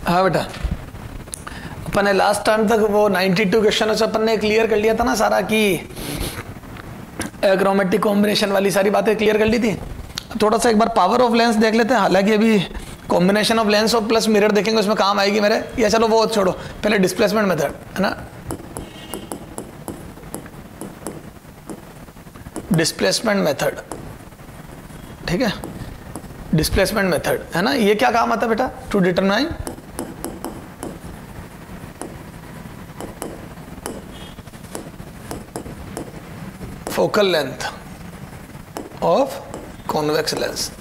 हाँ बेटा, अपन ने लास्ट टाइम तक वो 92 क्वेश्चन से अपन ने क्लियर कर लिया था ना सारा, कि क्रोमेटिक कॉम्बिनेशन वाली सारी बातें क्लियर कर ली थी। थोड़ा सा एक बार पावर ऑफ लेंस देख लेते हैं, हालांकि अभी कॉम्बिनेशन ऑफ लेंस और प्लस मिरर देखेंगे, उसमें काम आएगी मेरे, या चलो वो छोड़ो, पहले डिस्प्लेसमेंट मेथड है ना, डिस्प्लेसमेंट मेथड, ठीक है, डिस्प्लेसमेंट मेथड है ना। ये क्या काम आता है बेटा? To determine focal length of convex lens,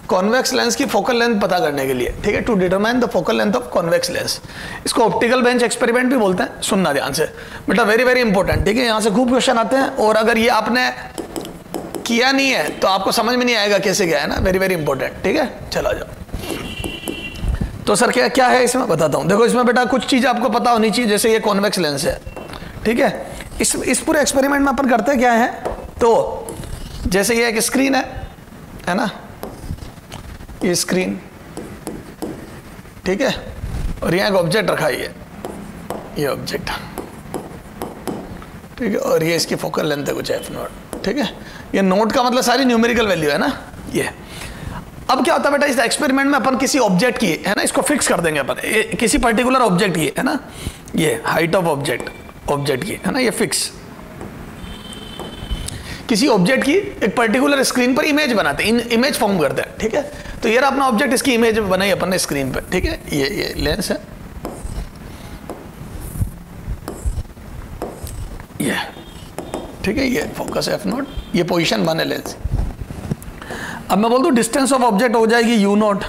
convex lens की फोकल लेंथ पता करने के लिए, ठीक है, to determine the focal length of convex lens. इसको ऑप्टिकल बेंच एक्सपेरिमेंट भी बोलते हैं। सुनना ध्यान से बेटा, वेरी वेरी इंपॉर्टेंट, ठीक है, यहां से खूब क्वेश्चन आते हैं, और अगर ये आपने किया नहीं है तो आपको समझ में नहीं आएगा कैसे गया है ना, वेरी वेरी इंपॉर्टेंट, ठीक है। चलो जाओ, तो सर क्या क्या है इसमें बताता हूं। देखो इसमें बेटा कुछ चीज आपको पता होनी चाहिए, जैसे ये कॉन्वेक्स लेंस है, ठीक है। इस पूरे एक्सपेरिमेंट में अपन करते क्या है, तो जैसे ये एक स्क्रीन है ना, ये स्क्रीन, ठीक है, और यहाँ एक ऑब्जेक्ट रखा है, ये ऑब्जेक्ट, ठीक है, और ये इसकी फोकल लेंथ है कुछ f0, ठीक है। ये नोट का मतलब सारी न्यूमेरिकल वैल्यू है ना ये। अब क्या होता है बेटा, इस एक्सपेरिमेंट में अपन किसी ऑब्जेक्ट की है ना, इसको फिक्स कर देंगे अपन, किसी पर्टिकुलर ऑब्जेक्ट की है ना, ये हाइट ऑफ ऑब्जेक्ट की है ना, ये फिक्स, किसी ऑब्जेक्ट की एक पर्टिकुलर स्क्रीन पर इमेज बनाते हैं, इमेज फॉर्म करते हैं, ठीक है। तो ये अपना ऑब्जेक्ट, इसकी इमेज बनाई अपन ने स्क्रीन पर, ठीक है, ये लेंस है, ये ठीक है, ये फोकस f0, ये पोजीशन 1 है लेंस। अब मैं बोल दूं डिस्टेंस ऑफ ऑब्जेक्ट हो जाएगी u0,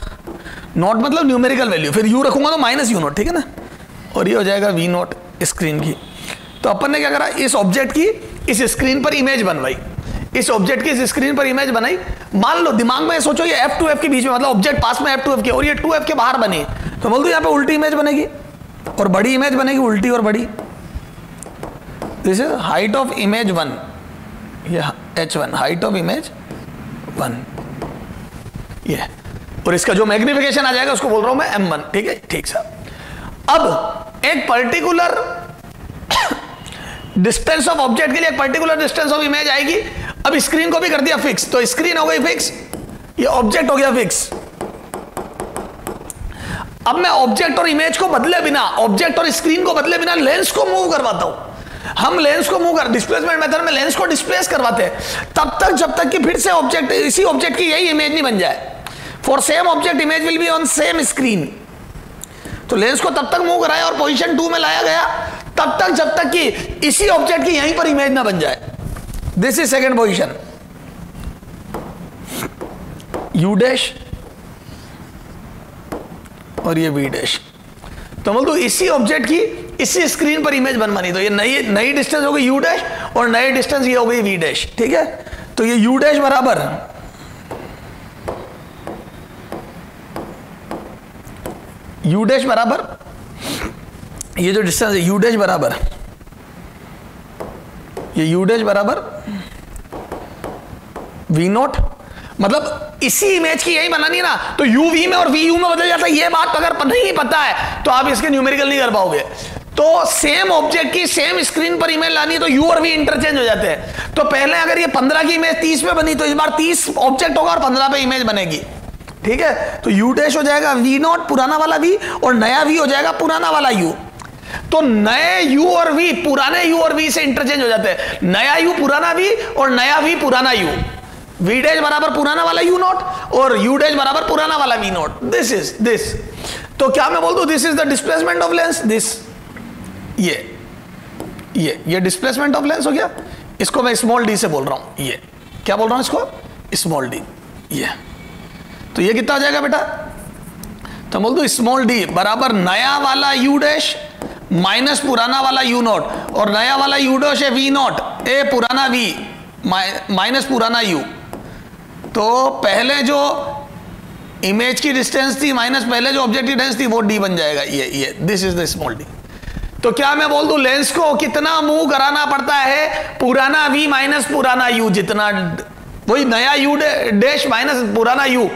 नॉट मतलब न्यूमेरिकल वैल्यू, फिर u रखूंगा तो -u0, ठीक है ना, और ये हो जाएगा v0 स्क्रीन की। तो अपन ने क्या करा, इस ऑब्जेक्ट की इस स्क्रीन पर इमेज बनवाई, इस ऑब्जेक्ट की इस स्क्रीन पर इमेज बनाई। मान लो दिमाग में सोचो ये f to f के बीच में, मतलब ऑब्जेक्ट पास में f to f के, और ये 2f के बाहर बनी, तो बोल दो यहाँ पे उल्टी इमेज बनेगी और बड़ी इमेज बनेगी, उल्टी और बड़ी। This is height of image 1, ये h1, हाइट ऑफ इमेज 1, ये, और इसका जो मैग्निफिकेशन आ जाएगा उसको बोल रहा हूं मैं m1, ठीक है, ठीक साहब। अब एक पर्टिकुलर डिस्टेंस ऑफ ऑब्जेक्ट के लिए एक पर्टिकुलर डिस्टेंस ऑफ इमेज आएगी। अब स्क्रीन को भी कर दिया फिक्स, तो स्क्रीन हो गई फिक्स, ये ऑब्जेक्ट हो गया फिक्स। अब मैं ऑब्जेक्ट और इमेज को बदले बिना, ऑब्जेक्ट और स्क्रीन को बदले बिना लेंस को मूव करवाता हूं। हम लेंस को मूव कर, डिस्प्लेसमेंट मेथड में लेंस को डिस्प्लेस करवाते हैं तब तक जब तक कि फिर से ऑब्जेक्ट, इसी ऑब्जेक्ट की यही इमेज नहीं बन जाए। For same object image will be on same screen. तो लेंस को तब तक मूव कराया और पोजीशन 2 में लाया गया तब तक जब तक कि इसी ऑब्जेक्ट की यहीं पर इमेज ना बन जाए। This is second position, u dash और ये v डैश। तो बोल दो इसी ऑब्जेक्ट की इसी स्क्रीन पर इमेज बनवानी, तो ये नई डिस्टेंस हो गई u डैश और नई डिस्टेंस ये हो गई v डैश, ठीक है। तो ये u डैश बराबर, u डैश बराबर, ये जो डिस्टेंस है u डैश बराबर, ये u डैश बराबर v0, मतलब इसी इमेज की यही बनानी है ना, तो u v में और v u में बदल जाता है। ये बात अगर नहीं पता है तो आप इसके न्यूमेरिकल नहीं कर पाओगे। तो सेम ऑब्जेक्ट की सेम स्क्रीन पर इमेज लानी है तो u और v इंटरचेंज हो जाते हैं। तो पहले अगर ये 15 की इमेज 30 पे बनी तो इस बार 30 ऑब्जेक्ट होगा और 15 पे इमेज बनेगी, ठीक है। तो u डैश हो जाएगा v0 पुराना वाला v और नया v हो जाएगा पुराना वाला u। तो नए u और v पुराने u और v से इंटरचेंज हो जाते हैं, नया u पुराना v और नया v पुराना u। v डैश बराबर पुराना वाला u0 और u डैश बराबर पुराना वाला v0। This is this. तो क्या मैं बोल दूं this is the displacement of lens, this ये डिस्प्लेसमेंट ऑफ लेंस हो गया। इसको मैं स्मॉल d से बोल रहा हूं, ये क्या बोल रहा हूं इसको, स्मॉल d। ये तो ये कितना हो जाएगा बेटा, तो बोल दो स्मॉल d बराबर नया वाला u डैश माइनस पुराना वाला u0, और नया वाला u डैश है v0 ए पुराना v माइनस पुराना u। तो पहले जो इमेज की डिस्टेंस थी माइनस पहले जो ऑब्जेक्ट की डिस्टेंस थी वो d बन जाएगा, ये this is the small d। तो क्या मैं बोल दूं लेंस को कितना मूव कराना पड़ता है, पुराना v माइनस पुराना u, जितना वही नया u डैश माइनस पुराना u।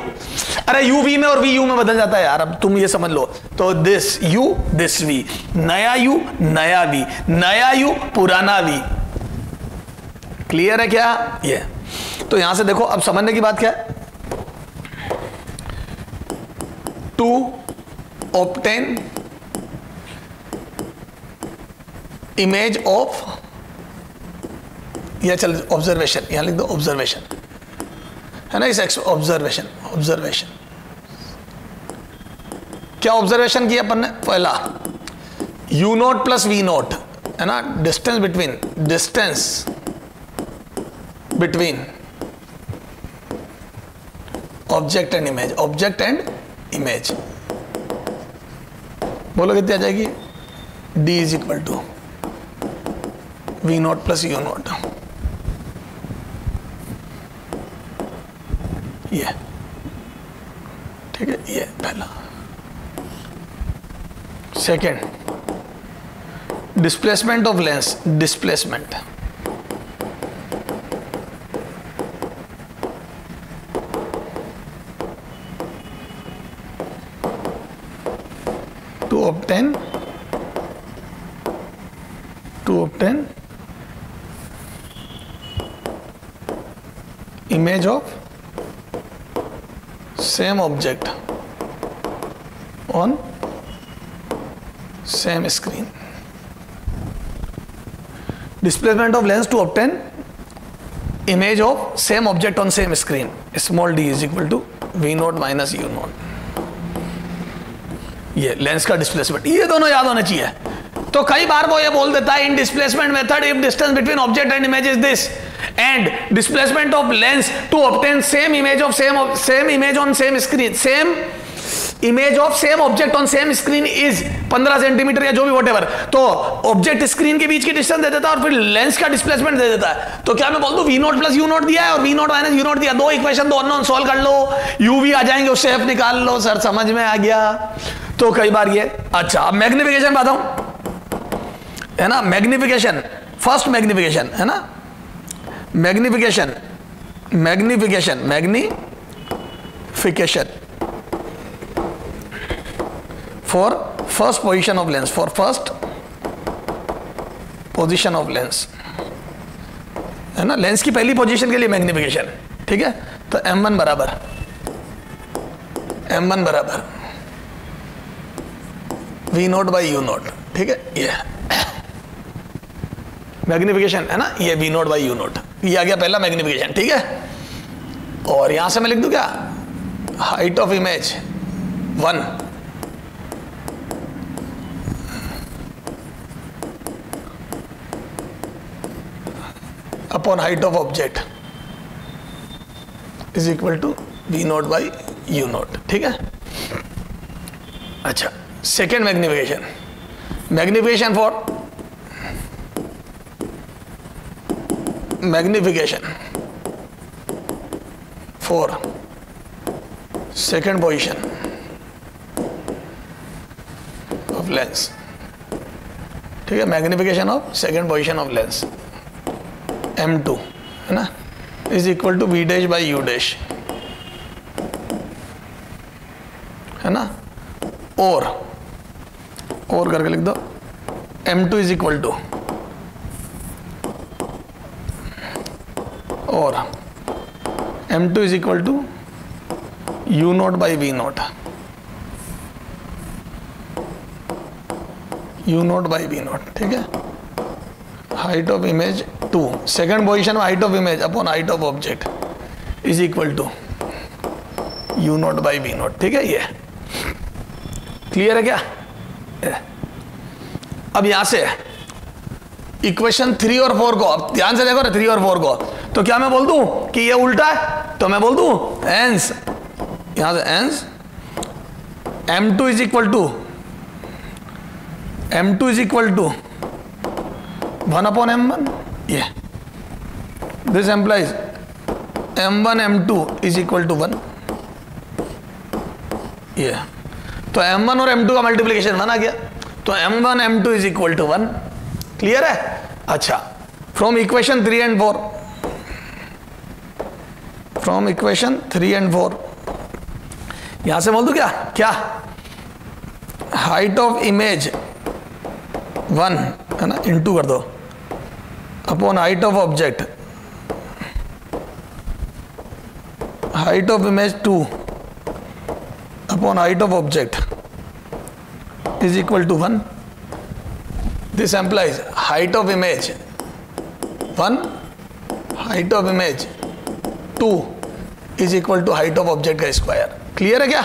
अरे यू वी में और वी यू में बदल जाता है यार, अब तुम ये समझ लो। तो दिस यू दिस वी, नया यू नया वी, नया यू पुराना वी। क्लियर है क्या ये? तो यहां से देखो अब समझने की बात क्या है, टू ऑब्टेन इमेज ऑफ, या चल ऑब्जर्वेशन, यहां लिख दो ऑब्जर्वेशन, है ना, इस ऑब्जर्वेशन, ऑब्जर्वेशन क्या ऑब्जर्वेशन किया अपन ने? पहला u naught plus v naught, है ना, distance between object and image, object and image. बोलो कितनी आ जाएगी? D is equal to v naught plus u naught, ये ठीक है, ये पहला। Second, displacement of lens, displacement to obtain image of same object on same screen. Displacement of lens to obtain image of same object on same screen, small d is equal to v naught minus u naught. ये lens का displacement, ये दोनों याद होने चाहिए। तो कई बार वो ये बोल देता है in displacement method if distance between object and image is this and displacement of lens to obtain same image of same image on same screen, same image of same object on same screen is 15 centimetre या जो भी whatever. तो object screen के बीच की distance दे देता है और फिर लेंस का डिस्प्लेसमेंट दे देता है। तो क्या मैं बोल दूं v naught plus u naught दिया है और v naught minus u naught दिया, दो इक्वेशन दो अननोन सॉल्व कर लो, यू वी आ जाएंगे, उससे एफ निकाल लो। सर समझ में आ गया? तो कई बार ये, अच्छा अब मैग्निफिकेशन बताऊं, है ना, मैग्निफिकेशन, फर्स्ट मैग्निफिकेशन, है ना, magnification for first position of lens, for first position of lens, है ना, लेंस की पहली पोजीशन के लिए मैग्निफिकेशन, ठीक है। तो m1 बराबर v naught by u naught, ठीक है, ये मैग्निफिकेशन, है ना, ये v naught by u naught, ये आ गया पहला मैग्निफिकेशन, ठीक है। और यहां से मैं लिख दूं क्या, height of image 1 upon height of object is equal to v naught by u naught, ठीक है। अच्छा second magnification for second position of lens, ठीक है, magnification of second position of lens m2, है ना, is equal to v dash by u dash, है ना, और करके लिख दो m2 इज इक्वल टू, और m2 is equal to u nought by v note, u nought by v nought, ठीक है। Height of image 2, second position में height of image upon height of object is equal to u nought by v nought, ठीक है। ये clear है क्या? अब यहां से इक्वेशन 3 और 4 को अब ध्यान से देखो ना, 3 और 4 को, तो क्या मैं बोल दूं कि ये उल्टा है? तो मैं बोल दूं एंस, यहां से hence m2 is equal to 1 upon m1, ये this implies m1 m2 is equal to 1, ये तो m1 और m2 का मल्टीप्लीकेशन 1 आ गया, तो m1 m2 is equal to 1। Clear है? अच्छा फ्रॉम इक्वेशन 3 एंड 4 यहां से बोल दू क्या क्या हाइट ऑफ इमेज 1 है ना इंटू कर दो upon height of object height of image 2 upon height of object is equal to 1. This implies height of image 1 height of image 2 is equal to height of object का square. Clear है क्या?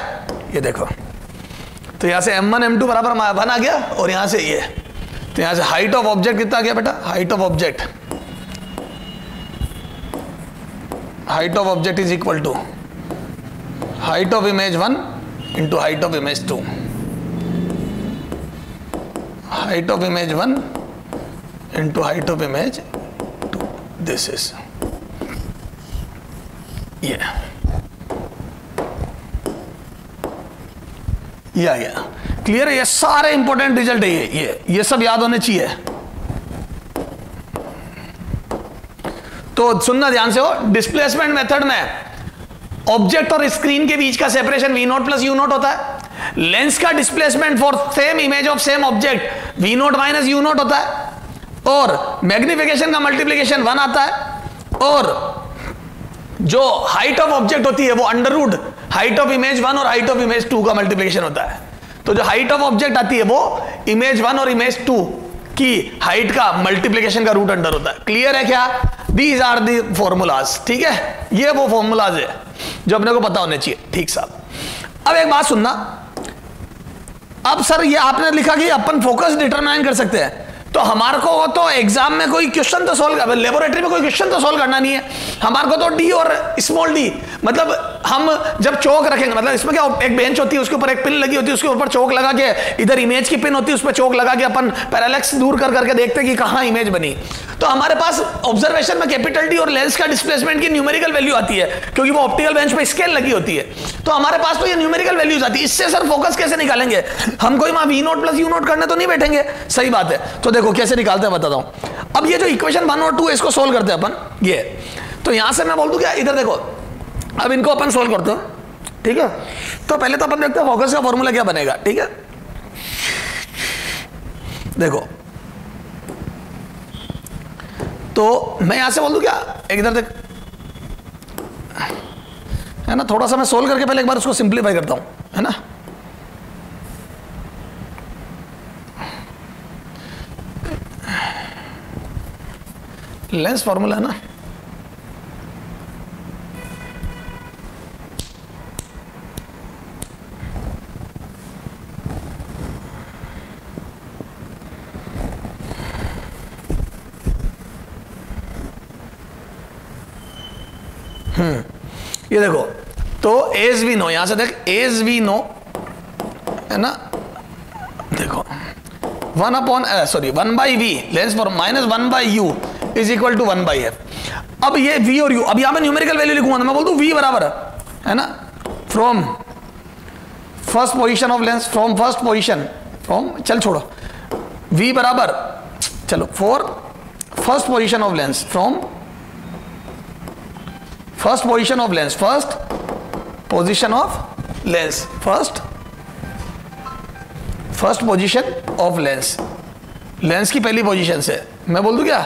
ये देखो तो यहां से m1 m2 बराबर 1 आ गया और यहां से ये तो यहां से हाइट ऑफ ऑब्जेक्ट कितना आ गया बेटा? Height of object is equal to height of image 1 into height of image 2. Height of image 1 into height of image 2. This is ये आ गया. क्लियर है? ये सारे इंपॉर्टेंट रिजल्ट है. ये सब याद होने चाहिए. तो सुनना ध्यान से हो. डिस्प्लेसमेंट मेथड में ऑब्जेक्ट और स्क्रीन के बीच का सेपरेशन v0 प्लस u0 होता है. लेंस का displacement for same image of same object v0 minus u0 होता है. और मैग्निफिकेशन का मल्टीप्लीकेशन 1 आता है. और जो हाइट ऑफ ऑब्जेक्ट होती है वो under root height of image 1 और हाइट ऑफ इमेज 2 का मल्टीप्लीकेशन होता है. तो जो हाइट ऑफ ऑब्जेक्ट आती है वो इमेज 1 और इमेज 2 की हाइट का मल्टीप्लीकेशन का रूट अंडर होता है. क्लियर है क्या? These are the formulas. ठीक है, ये वो फॉर्मूलाज है जो अपने को पता होने चाहिए. ठीक साहब. अब एक बात सुनना. अब सर ये आपने लिखा कि अपन फोकस डिटरमाइन कर सकते हैं. तो हमारे को तो एग्जाम में कोई क्वेश्चन तो सॉल्व कर, लेबोरेटरी में कोई क्वेश्चन तो सॉल्व करना नहीं है. हमारे को तो डी और स्मॉल डी मतलब हम जब चौक रखेंगे मतलब इसमें क्या एक बेंच होती है उसके ऊपर एक पिन लगी होती है उसके ऊपर चौक लगा के इधर इमेज की पिन होती है उस पर चौक लगा के अपन पैरेलैक्स दूर कर करके देखते हैं कि कहाँ इमेज बनी. तो हमारे पास ऑब्जर्वेशन में कैपिटल डी और लेंस का डिस्प्लेसमेंट की न्यूमेरिकल वैल्यू आती है क्योंकि वो ऑप्टिकल बेंच पे स्केल लगी होती है. तो हमारे पास तो ये न्यूमेरिकल वैल्यूज आती है. इससे सर फोकस कैसे निकालेंगे? हम कोई वहां v0 प्लस u0 करने तो नहीं बैठेंगे. सही बात है. तो देखो कैसे निकालते हैं बताता हूं. अब ये जो इक्वेशन 1 और 2 है इसको सोल्व करते हैं अपन. ये तो यहां से मैं बोल दूं क्या? इधर देखो अब इनको अपन सोल्व करते हैं. ठीक है, तो पहले तो अपन देखते हैं फोकस का फॉर्मूला क्या बनेगा. ठीक है, देखो तो मैं यहां से बोल दूं क्या? एक इधर देख है ना. थोड़ा सा मैं सोल्व करके पहले एक बार उसको सिंप्लीफाई करता हूं है ना. लेंस फॉर्मूला है ना. ये देखो तो एज वी नो, यहां से देख एज वी नो है ना. देखो 1 upon sorry 1 by v lens for minus 1 by u is equal to 1 by f. अब ये v और u अब यहां मैं न्यूमेरिकल वैल्यू लिखूंगा तो मैं बोल दूं v बराबर है ना from first position of lens from first position from चल छोड़ो v बराबर चलो for first position of lens from first position of lens first position of lens first position of lens lens की पहली पोजीशन से मैं बोल दूं क्या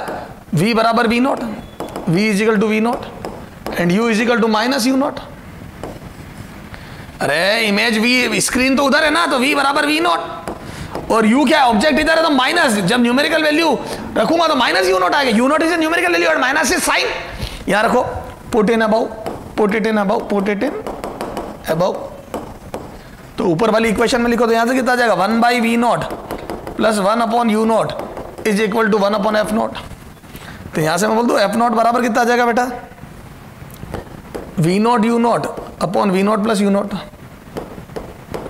v बराबर v naught v is equal to v naught and u is equal to minus u naught. अरे image v screen तो उधर है ना तो v बराबर v नॉट और u क्या है ऑब्जेक्ट इधर है तो माइनस जब न्यूमेरिकल वैल्यू रखूंगा तो माइनस u नॉट आएगा. u not is a numerical value और माइनस इज साइन. यहां रखो put in above put it in above put it in above. तो ऊपर वाली इक्वेशन में लिखो तो यहां से कितना आ जाएगा 1 by v not plus 1 upon u naught is equal to 1 upon f naught. तो यहां से मैं बोल दूं एफ नॉट बराबर कितना आ जाएगा बेटा v not u not upon v not plus u naught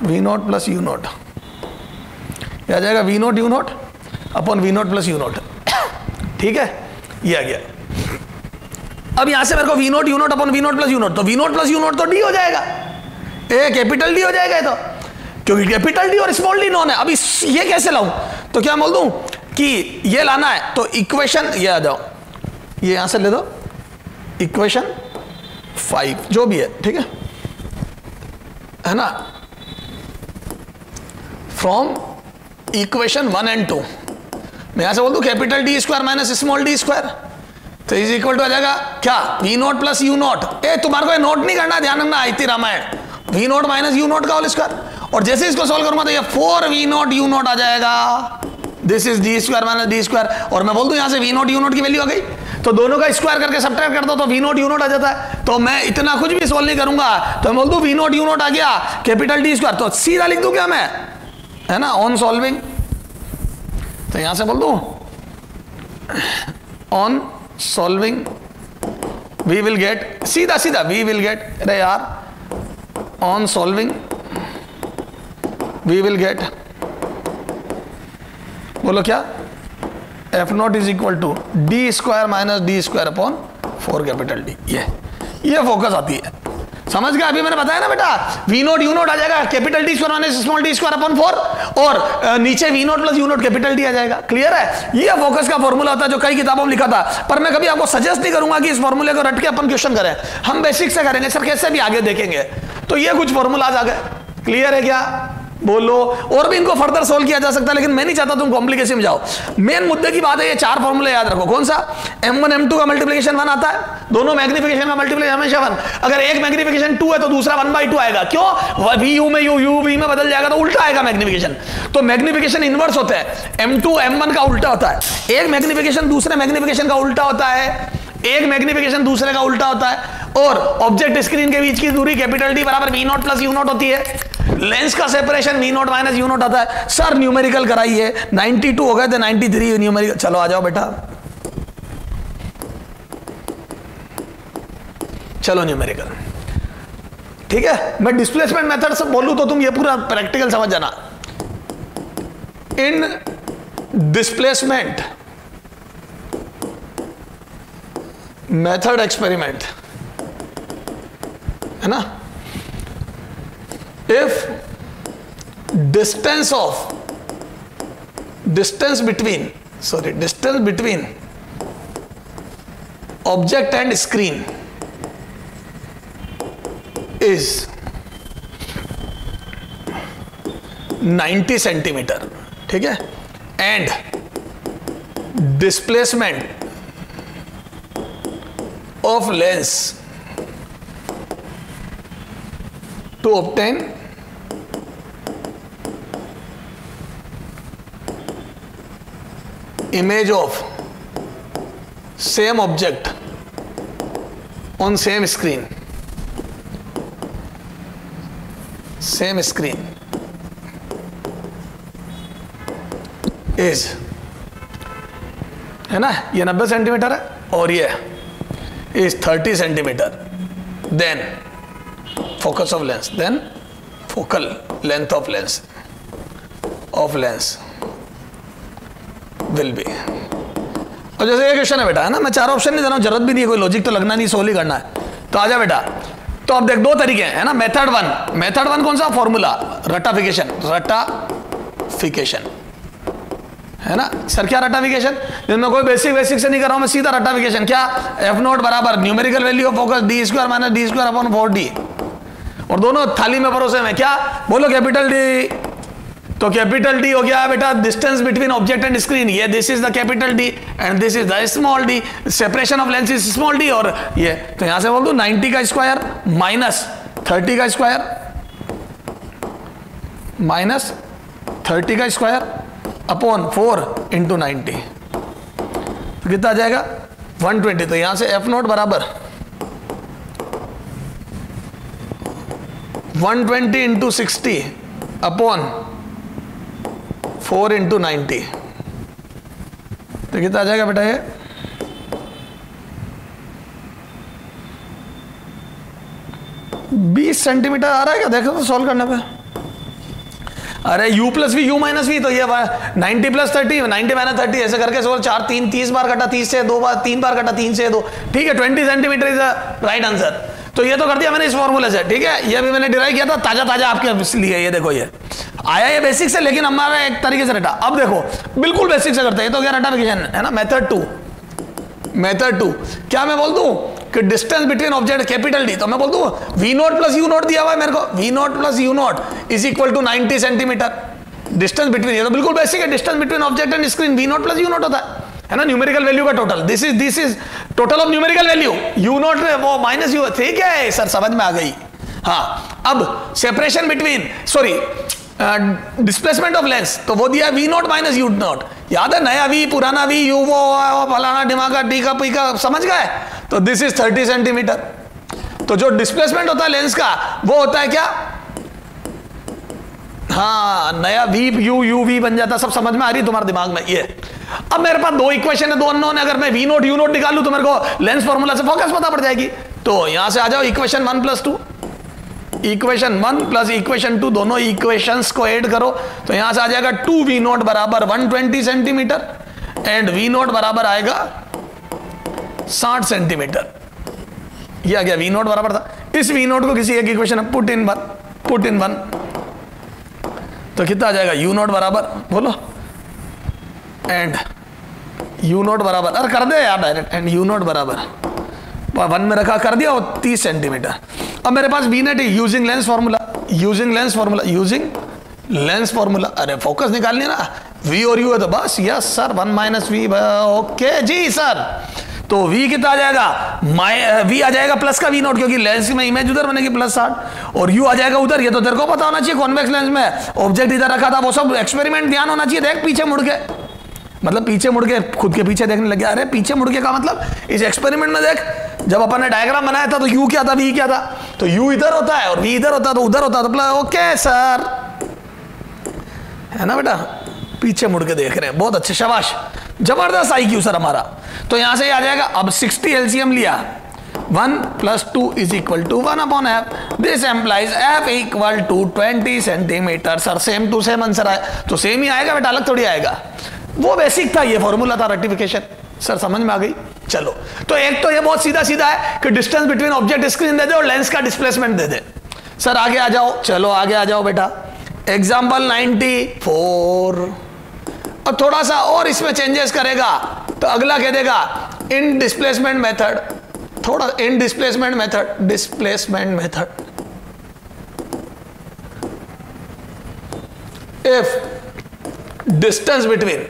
v not plus u naught. यह आ जाएगा v not u not upon v not plus u naught. ठीक है, ये आ गया. अब यहां से मेरे को v not u not upon v not plus u nought तो v not plus u nought तो डी हो जाएगा. ए कैपिटल डी हो जाएगा तो क्योंकि कैपिटल डी और स्मॉल डी नोन है. अब ये कैसे लाऊं तो क्या बोल दूं कि ये लाना है तो इक्वेशन ये आ जाओ ये यहां से ले दो इक्वेशन 5 जो भी है. ठीक है है ना, फ्रॉम इक्वेशन 1 and 2, मैं यहां से बोल दूं capital D square minus small D square, तो इज इक्वल टू आ जाएगा क्या, v not plus u nought. ए तुम्हारे को ये नोट नहीं करना, ध्यान रखना, आयती रामायण, v not minus u nought का होल स्क्वायर। और जैसे इसको सॉल्व करूंगा तो ये 4 वी नॉट यू नॉट आ जाएगा, this is D square minus D square. और मैं बोल दूं यहां से वी नॉट यू नॉट की वैल्यू आ गई, तो दोनों का स्क्वायर करके सब्ट्रैक्ट कर दो तो वी नॉट यू नॉट आ जाता है। तो मैं इतना कुछ भी सॉल्व नहीं करूंगा, तो मैं बोल दूं वी नॉट यू नॉट आ गया कैपिटल डी स्क्वायर, तो सीधा लिख दूं क्या मैं, है ना, ऑन सॉल्विंग। तो यहां से बोल दूं on solving we will get, सीधा सीधा वी विल गेट, अरे यार, on solving we will get, बोलो क्या, f naught is equal to D square minus D square upon 4 capital D. ये फोकस आती है, समझ गया। अभी मैंने बताया ना बेटा, वी नोट यू नोट आ जाएगा capital D square minus small D square upon 4, और नीचे v naught plus u note capital D आ जाएगा। क्लियर है, ये फोकस का फॉर्मूला होता है जो कई किताबों में लिखा था, पर मैं कभी आपको सजेस्ट नहीं करूंगा कि इस फॉर्मूले को रट के अपन क्वेश्चन करें, हम बेसिक से करेंगे सर, कैसे भी आगे देखेंगे। तो ये कुछ फॉर्मूलाज आ गए, क्लियर है क्या, बोलो। और भी इनको फर्दर सोल्व किया जा सकता है, लेकिन मैं नहीं चाहता तुम कॉम्प्लिकेशन में जाओ। मेन मुद्दे की बात है, ये 4 फॉर्मूले याद रखो। कौन सा, m1 m2 का मल्टीप्लिकेशन 1 आता है, दोनों मैग्निफिकेशन का मल्टीप्लिकेशन हमेशा 1। अगर एक मैग्निफिकेशन 2 है तो दूसरा 1/2 आएगा, क्यों, वी यू में यू वी में बदल जाएगा तो उल्टा आएगा मैग्निफिकेशन। तो मैग्निफिकेशन इनवर्स होता है, m2 m1 का उल्टा होता है, एक मैग्निफिकेशन दूसरे मैग्निफिकेशन का उल्टा होता है, एक मैग्निफिकेशन दूसरे का उल्टा होता है। और ऑब्जेक्ट स्क्रीन के बीच की दूरी कैपिटल डी बराबर v not plus u naught होती है, लेंस का separation v not minus u naught आता है। सर न्यूमेरिकल कराइए, 92 हो गए थे, 93 न्यूमेरिकल, चलो आ जाओ बेटा, चलो न्यूमेरिकल, ठीक है। मैं डिस्प्लेसमेंट मेथड से बोलूं तो तुम ये पूरा प्रैक्टिकल समझ जाना। इन डिस्प्लेसमेंट मेथड एक्सपेरिमेंट, है ना, if distance between object and screen is 90 centimetre, ठीक है, and displacement of lens to obtain image of same object on same screen is, है ना, ये 90 सेंटीमीटर है और ये is 30 centimetre, then focus of lens, then focal length of lens will be। और जैसे ये क्वेश्चन है बेटा, है ना, मैं 4 ऑप्शन नहीं दे रहा हूं, जरूरत भी नहीं है, कोई लॉजिक तो लगना नहीं, सोल ही करना है। तो आजा बेटा, तो अब देख 2 तरीके हैं, है ना। मेथड 1 कौन सा, फॉर्मूला रटाफिकेशन, है ना सर। क्या रटाफिकेशन, जिसमें कोई बेसिक से नहीं कर रहा हूं मैं, सीधा रटाफिकेशन, क्या, एफ नॉट बराबर numerical value of focus D square minus D square upon 4d, और दोनों थाली में परोसे में, क्या बोलो, कैपिटल डी, तो कैपिटल डी हो गया बेटा distance between object and screen, ये this is the capital D and this is the small d, separation of lens is small d, और ये, तो यहां से बोल दो 90 का स्क्वायर माइनस 30 का स्क्वायर माइनस 30 का स्क्वायर अपॉन 4 इंटू 90, तो कितना आ जाएगा 120। तो यहां से एफ नोट बराबर 120 इंटू 60 अपॉन 4 इंटू 90, तो कितना आ जाएगा बेटा, ये 20 सेंटीमीटर आ रहा है क्या, देखो तो सॉल्व करने पे। अरे u plus v u minus v, तो ये 90 प्लस 30 90 माइनस 30 ऐसे करके सोल 30 बार कटा, 30 से 2 बार 3 बार कटा, 3 से 2, ठीक है, 20 centimetre is the right answer. तो ये तो कर दिया मैंने इस फॉर्मूले से, ठीक है, ये भी मैंने डिराइव किया था ताजा आपके लिए, ये देखो ये आया ये बेसिक से, लेकिन हमारा एक तरीके से रटा। अब देखो बिल्कुल बेसिक से करते हैं, तो क्या रटाफिकेशन है ना। मेथड 2 क्या मैं बोल दूं, कि distance between object capital D, तो मैं बोल दूं v not plus u naught दिया हुआ है मेरे को, v not plus u naught is equal to 90 centimetre distance between, ये तो बिल्कुल बेसिक है, distance between object and screen v not plus u naught होता है ना, न्यूमेरिकल वैल्यू का total, this is total of numerical value, u naught वो minus u, ठीक है सर समझ में आ गई। हाँ अब separation between sorry displacement of lens, तो वो दिया v not minus u naught, याद है नया वी पुराना वी, यू वो फलाना दिमागा डी का पी का, समझ गए, तो दिस इज 30 सेंटीमीटर। तो जो डिस्प्लेसमेंट होता है लेंस का वो होता है क्या, हाँ नया वी यू यू वी बन जाता, सब समझ में आ रही है तुम्हारे दिमाग में ये। अब मेरे पास दो इक्वेशन है, दो अननोन है, अगर मैं वी नोट यू नोट निकालूं तो मेरे को लेंस फॉर्मूला से फोकस पता पड़ जाएगी, तो यहां से आ जाओ equation 1 plus 2, equation 1 plus equation 2 दोनों इक्वेशंस को ऐड करो, तो यहां से आ जाएगा 2 वी नोट बराबर 120 सेंटीमीटर एंड वी नोट बराबर आएगा 60 सेंटीमीटर। ये आ गया वी नोट बराबर था, इस वी नोट को किसी एक इक्वेशन में पुट इन वन, तो कितना आ जाएगा यू नोट बराबर बोलो एंड यू नोट बराबर, अरे कर दे यार डायरेक्ट, एंड यू नोट बराबर 1 में रखा कर दिया, और 30 सेंटीमीटर। अब मेरे पास v net using lens formula, अरे फोकस निकालनी ना, वी और यू है तो बस, yes sir 1 minus v, okay ji sir, तो v कितना आ जाएगा, v आ जाएगा प्लस का वी नॉट, क्योंकि लेंस में इमेज उधर बनेगी प्लस 60, और u आ जाएगा उधर, ये तो तेरे को पता होना चाहिए, कॉन्वेक्स लेंस में ऑब्जेक्ट इधर रखा था, वो सब एक्सपेरिमेंट ध्यान होना चाहिए, देख पीछे मुड़ के, मतलब पीछे मुड़ के खुद के पीछे देखने लग गया, अरे पीछे मुड़ के का मतलब इस एक्सपेरिमेंट में देख, जब अपन ने डायग्राम बनाया था तो u क्या था, v क्या था, तो u इधर होता है और v इधर होता है, तो उधर होता है, तो ओके सर, है ना बेटा, पीछे मुड़ के देख रहे हैं, बहुत अच्छे, शाबाश, जबरदस्त IQ सर हमारा। तो यहां से आ जाएगा, अब 60 एलसीएम लिया, 1 plus 2 is equal to 1 upon F, this implies F equal to 20 centimetre. Sir same to same answer आए, तो सेम ही आएगा बेटा, अलग थोड़ी आएगा, वो बेसिक था, ये फॉर्मूला था रेक्टिफिकेशन, सर समझ में आ गई। चलो, तो एक तो ये बहुत सीधा सीधा है कि डिस्टेंस बिटवीन ऑब्जेक्ट स्क्रीन दे दे और लेंस का डिस्प्लेसमेंट दे दे। सर आगे आ जाओ, चलो आगे आ जाओ बेटा, एग्जाम्पल 94, और थोड़ा सा और इसमें चेंजेस करेगा तो अगला कह देगा इन डिस्प्लेसमेंट मेथड, थोड़ा इन displacement method if distance between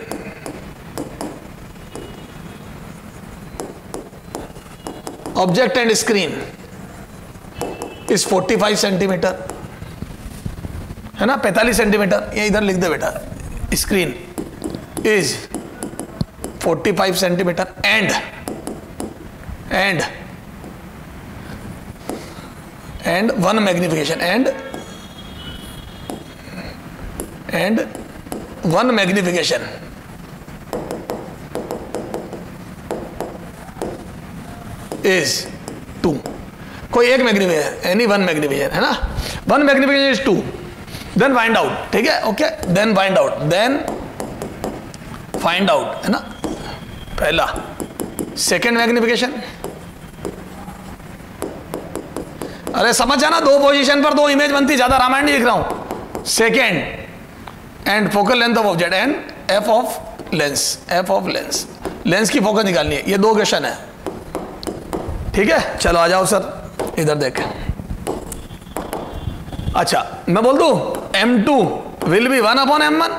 object and screen is 45 centimetre, है ना, 45 सेंटीमीटर, ये इधर लिख दे बेटा, screen is 45 centimeter and 1 magnification and 1 magnification is 2, कोई एक मैग्निफिकेशन, एनी 1 मैग्निफिकेशन, है ना, 1 magnification is 2, then find out, ठीक है, ओके, then find out, है ना, पहला, सेकेंड मैग्निफिकेशन, अरे समझ जाना, दो पोजीशन पर दो इमेज बनती, ज्यादा रामायण नहीं लिख रहा हूं, second and focal length of object and F of lens, lens की फोकस निकालनी है, ये दो क्वेश्चन है, ठीक है। चलो आ जाओ सर, इधर देख, अच्छा मैं बोल दूं M2 will be 1 upon M1,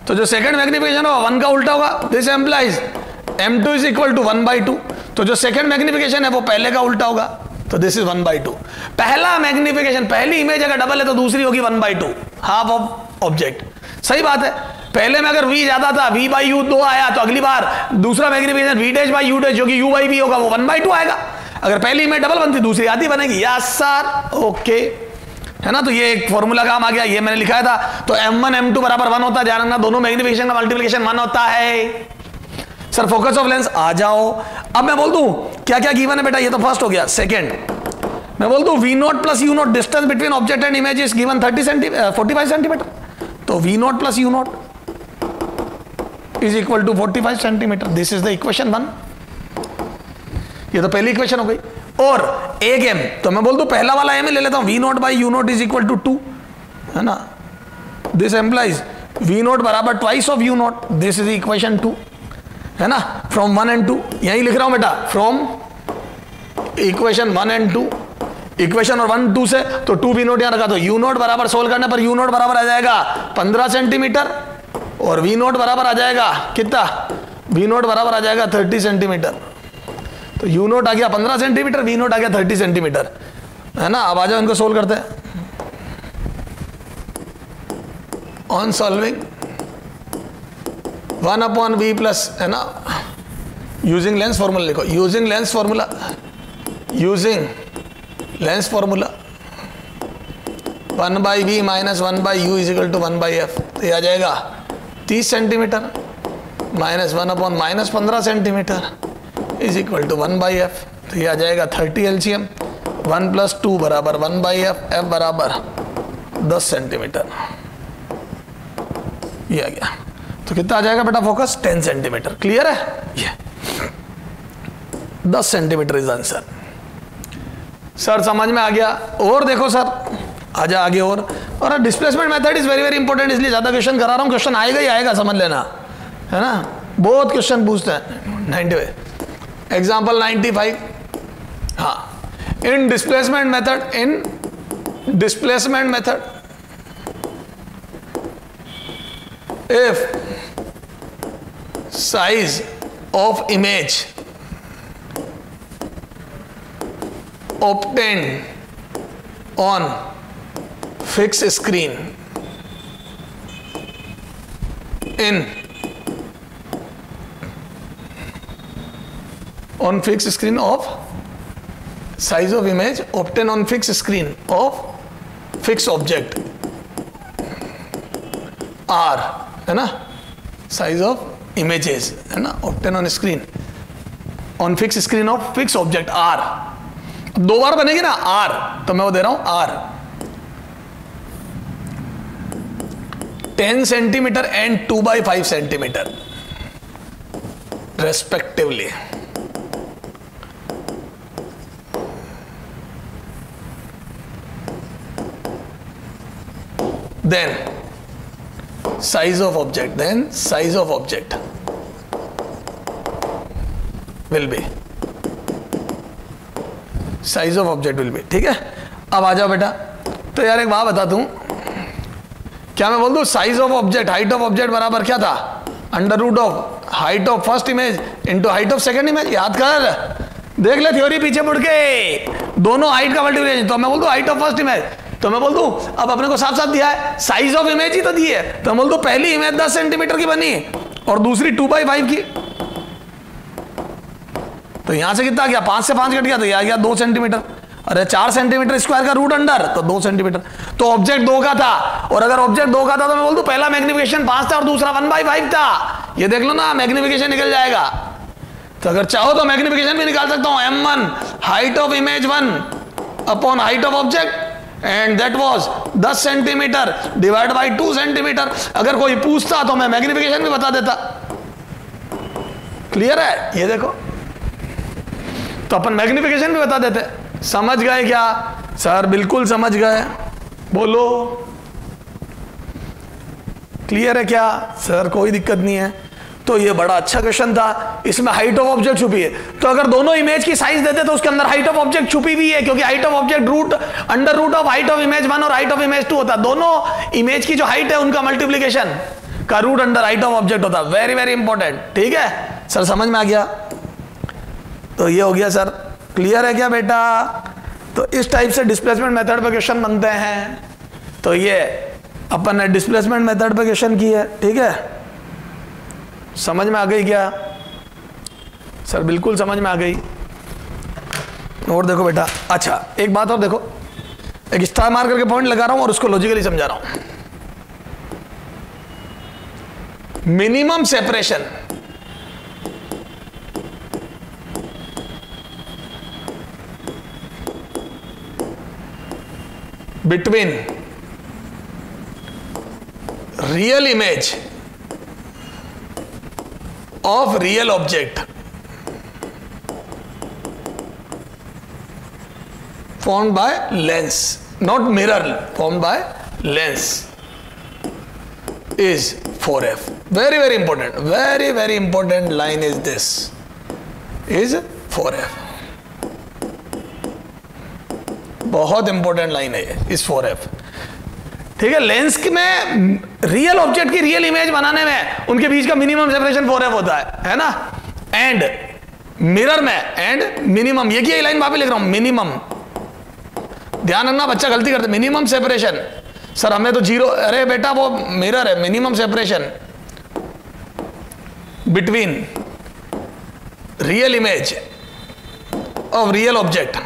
तो जो सेकंड मैग्निफिकेशन होगा 1 का उल्टा होगा, this implies M2 is equal to 1/2, तो जो सेकंड मैग्निफिकेशन है वो पहले का उल्टा होगा, तो दिस इज 1/2। पहला मैग्निफिकेशन, पहली इमेज अगर डबल है तो दूसरी होगी 1/2, हाफ ऑफ ऑब्जेक्ट, सही बात है, पहले में अगर v ज्यादा था, v/u 2 आया, तो अगली बार दूसरा मैग्निफिकेशन v'/u' जो कि u/v होगा वो 1/2 आएगा, अगर पहली इमेज डबल बनती दूसरी आधी बनेगी, यस सर, ओके, है ना, तो ये एक फॉर्मूला काम आ गया, ये मैंने लिखाया था, तो M1 M2 बराबर 1 होता है, ध्यान रखना, दोनों मैग्निफिकेशन का मल्टीप्लिकेशन 1 होता है। सर फोकस ऑफ लेंस आ जाओ, अब मैं बोल दूं क्या क्या गिवन है बेटा, ये तो फर्स्ट हो गया, सेकंड मैं बोल दूं v not plus u not, distance between object and image is given 45 centimetre, तो v not plus u not is equal to 45 centimetre, this is the equation 1, ये तो पहली इक्वेशन हो गई। और एक m, तो मैं बोल दूं पहला वाला m ले लेता हूं, v not by u not is equal to 2, है ना, दिस एम्प्लाइज v नॉट बराबर twice of u not, this is equation 2, है ना, फ्रॉम 1 and 2, यही लिख रहा हूं बेटा, फ्रॉम इक्वेशन 1 एंड 2, इक्वेशन और 1 2 से, तो 2 V0 यहां रखा, तो U0 बराबर सोल्व करने पर U0 बराबर आ जाएगा 15 सेंटीमीटर और V0 बराबर आ जाएगा कितना, V0 बराबर आ जाएगा 30 सेंटीमीटर। तो U0 आ गया 15 सेंटीमीटर, V0 आ गया 30 सेंटीमीटर, है ना। अब आ जाओ इनको सोल्व करते हैं। ऑन सॉल्विंग 1/V प्लस, है ना, यूजिंग लेंस फॉर्मूला लिखो, using lens formula, using lens formula 1/V minus 1/U is equal to 1/F। तो ये आ जाएगा 30 centimetre minus 1 minus 15 centimetre is equal to 1/F। तो ये आ जाएगा 30 LCM, 1 + 2 बराबर 1/F, F बराबर 10 सेंटीमीटर। ये आ गया। तो कितना आ जाएगा बेटा फोकस, 10 सेंटीमीटर। क्लियर है, ये 10 सेंटीमीटर इज आंसर। सर समझ में आ गया। और देखो सर, आजा आगे। और displacement method is very very important, इसलिए ज्यादा क्वेश्चन करा रहा हूं, क्वेश्चन आएगा ही आएगा, समझ लेना, है ना। बहुत क्वेश्चन पूछते हैं। 90 एग्जाम्पल 95, हाँ, इन displacement method if size of image obtained on fixed screen on fixed screen of size of image obtained on fixed screen of fixed object R, है ना, size of images, है ना, obtained on screen on fixed screen of fixed object R। दो बार बनेगी ना R, तो मैं वो दे रहा हूं R 10 centimetre and 2/5 centimetre respectively. Then size of object will be size of object will be. ठीक है, अब आ जाओ बेटा। तो यार एक बात बता दूं, क्या मैं बोल दूं size of object, height of object बराबर क्या था, under root of height of first image into height of second image. याद कर, देख ले थ्योरी पीछे मुड़ के, दोनों हाइट का मल्टीप्लिकेशन। तो मैं बोल दूं हाइट ऑफ फर्स्ट इमेज, तो मैं बोल दूं, अब अपने को साफ साफ दिया है साइज ऑफ इमेज ही तो दी है, तो मैं बोल दूं पहली इमेज 10 सेंटीमीटर की बनी और दूसरी 2/5 की। तो यहां से कितना गया, 5 से 5 कट गया, तो यह आ गया 2 सेंटीमीटर। अरे 4 सेंटीमीटर स्क्वायर का रूट अंडर, तो 2 सेंटीमीटर। तो ऑब्जेक्ट 2 का था, और अगर ऑब्जेक्ट 2 का था तो मैं बोल दूं पहला मैग्निफिकेशन 5 था और दूसरा 1/5 था। ये देख लो ना, मैग्निफिकेशन निकल जाएगा। तो अगर चाहो तो मैग्निफिकेशन भी निकाल सकता हूं, m1 height of image 1 upon height of object, and that was 10 centimetre divide by 2 centimetre. अगर कोई पूछता तो मैं मैग्निफिकेशन भी बता देता। क्लियर है, ये देखो, तो अपन मैग्निफिकेशन भी बता देते। समझ गए क्या सर? बिल्कुल समझ गए, बोलो क्लियर है क्या सर? कोई दिक्कत नहीं है। तो ये बड़ा अच्छा क्वेश्चन था, इसमें हाइट ऑफ ऑब्जेक्ट छुपी है। तो अगर दोनों इमेज की साइज देते तो उसके अंदर हाइट ऑफ ऑब्जेक्ट छुपी हुई है, क्योंकि height of object root under root of height of image 1 और हाइट ऑफ इमेज 2 होता है। दोनों इमेज की जो हाइट है उनका मल्टीप्लीकेशन का root under height of object होता है। Very very important. ठीक है सर, समझ में आ गया? तो ये हो गया सर, क्लियर है क्या बेटा? तो इस टाइप से डिस्प्लेसमेंट मेथड पे क्वेश्चन बनते हैं। तो ये अपन ने डिस्प्लेसमेंट मेथड पे क्वेश्चन की है। ठीक है, समझ में आ गई क्या सर? बिल्कुल समझ में आ गई। और देखो बेटा, अच्छा एक बात और देखो, एक स्टार मार करके पॉइंट लगा रहा हूं और उसको लॉजिकली समझा रहा हूं। Minimum separation between real image of real object formed by lens, not mirror, formed by lens, is 4f. Very very important, very very important line is this, is 4f. बहुत important line है इस 4f। ठीक है, lens में real object की real image बनाने में उनके बीच का मिनिमम सेपरेशन 4f होता है ना। एंड मिरर में एंड मिनिमम, ये लाइन वहां पे लिख रहा हूं, मिनिमम, ध्यान रखना बच्चा गलती करते, मिनिमम सेपरेशन। सर हमें तो 0, अरे बेटा वो मिरर है, minimum separation between real image of real object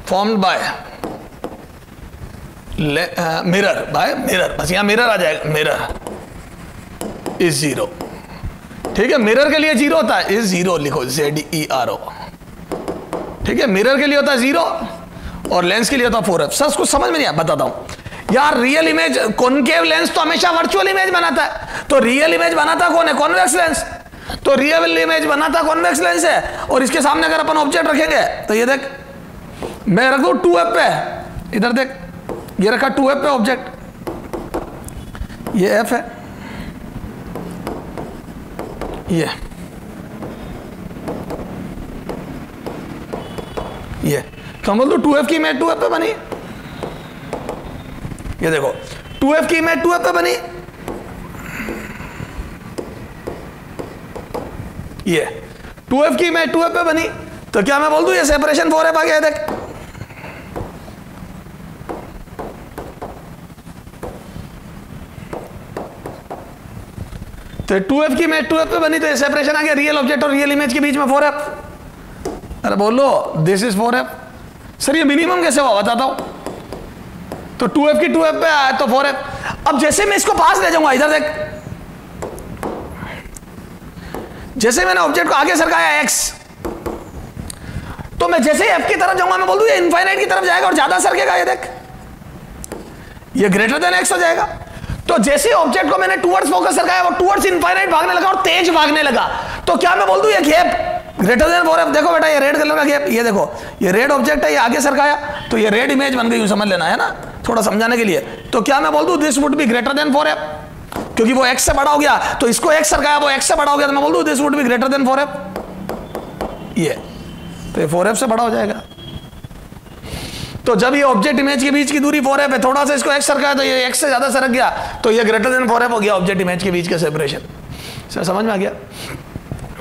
formed by mirror, by mirror, बस यहां मिरर आ जाएगा, मिरर इज 0। ठीक है, मिरर के लिए 0 होता है, इज 0 लिखो, ZERO। ठीक है, मिरर के लिए होता है 0 और लेंस के लिए होता है 4f। सर उसको समझ में नहीं आया, बताता हूं यार। रियल इमेज, कॉनकेव लेंस तो हमेशा वर्चुअल इमेज बनाता है, तो रियल इमेज बनाता कौन है? Convex lens. तो रियल इमेज बनाता कॉन्वेक्स लेंस है, और इसके सामने अगर अपन ऑब्जेक्ट रखेंगे तो ये देख, मैं रख दूं 2f पे, इधर देख, ये रखा 2f पे ऑब्जेक्ट, ये f है, ये तो हम बोल दो 2f की इमेज 2f पे बनी। ये देखो 2f की इमेज 2f पे बनी, ये 2f की इमेज 2f पे बनी, तो क्या मैं बोल दूं ये सेपरेशन 4f आ गया? देख तो 2f की इमेज 2f पे बनी, तो ये सेपरेशन आ गया रियल ऑब्जेक्ट और रियल इमेज के बीच में 4f। अरे बोलो दिस इज 4f। सर ये मिनिमम कैसे हुआ, बताता हूं। तो 2f की 2f पे आया तो 4f। अब जैसे मैं इसको पास ले जाऊंगा, इधर देख, जैसे मैंने ऑब्जेक्ट को आगे सरकाया x, तो मैं जैसे ही f की तरफ जाऊंगा, मैं बोल दूं ये इनफाइनाइट की तरफ जाएगा और ज्यादा सरकेगा, ये देख, ये ग्रेटर देन x हो जाएगा। तो जैसे ऑब्जेक्ट को मैंने टुवर्ड्स फोकस सरकाया, वो टुवर्ड्स इनफाइनाइट भागने लगा और तेज भागने लगा, तो क्या मैं बोल दूं ये गैप ग्रेटर देन 4f। देखो बेटा ये रेड कलर का गैप, ये देखो ये रेड ऑब्जेक्ट है, ये आगे सरकाया तो ये रेड इमेज बन गई, यूं समझ लेना है ना, थोड़ा समझाने के लिए। तो क्या मैं बोल दूं this would be greater than 4f, क्योंकि वो x से बड़ा हो गया, तो इसको x सरकाया, वो x से बड़ा हो गया, तो मैं बोल दूं this would be greater than 4f। ये तो ये 4f से बड़ा हो जाएगा। तो जब ये ऑब्जेक्ट इमेज के बीच की दूरी 4f है, थोड़ा सा इसको x सरकाया तो ये x से ज्यादा सरक गया, तो ये ग्रेटर देन 4f हो गया ऑब्जेक्ट इमेज के बीच का सेपरेशन। सर समझ में आ गया?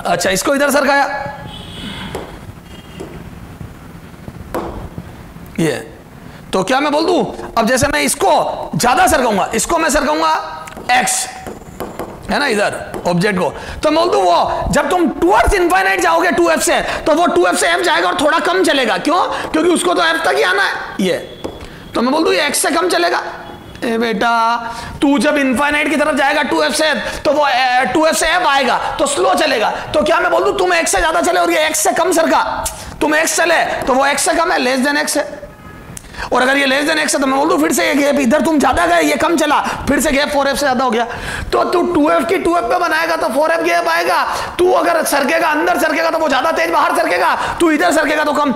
अच्छा इसको इधर सरकाया, ये तो क्या मैं बोल दूं, अब जैसे मैं इसको ज्यादा सरकाऊंगा, इसको मैं सरकाऊंगा x है ना इधर ऑब्जेक्ट को, तो मैं बोल दूं वो जब तुम टुवर्ड्स इनफाइनाइट जाओगे 2f से, तो वो 2f से f जाएगा और थोड़ा कम चलेगा। क्यों? क्योंकि उसको तो f तक ही आना है, ये तो मैं बोल दूं ये x से कम चलेगा। ए बेटा तू जब इनफाइनाइट की तरफ जाएगा 2f से, तो वो 2f से f आएगा तो स्लो चलेगा। तो क्या मैं बोल दूं तुम x से ज्यादा चले और ये x से कम सरका, तुम x चले तो वो x से कम है, लेस देन x है। और अगर ये लेस देन x है तो मैं बोल दूं फिर से ये गैप, इधर तुम ज्यादा गए ये कम चला, फिर से गैप 4f से ज्यादा हो गया। तो तू 2f की 2f पे बनाएगा तो 4f गैप आएगा। तू अगर सरकेगा, अंदर सरकेगा तो वो ज्यादा तेज बाहर सरकेगा, तू इधर सरकेगा तो कम,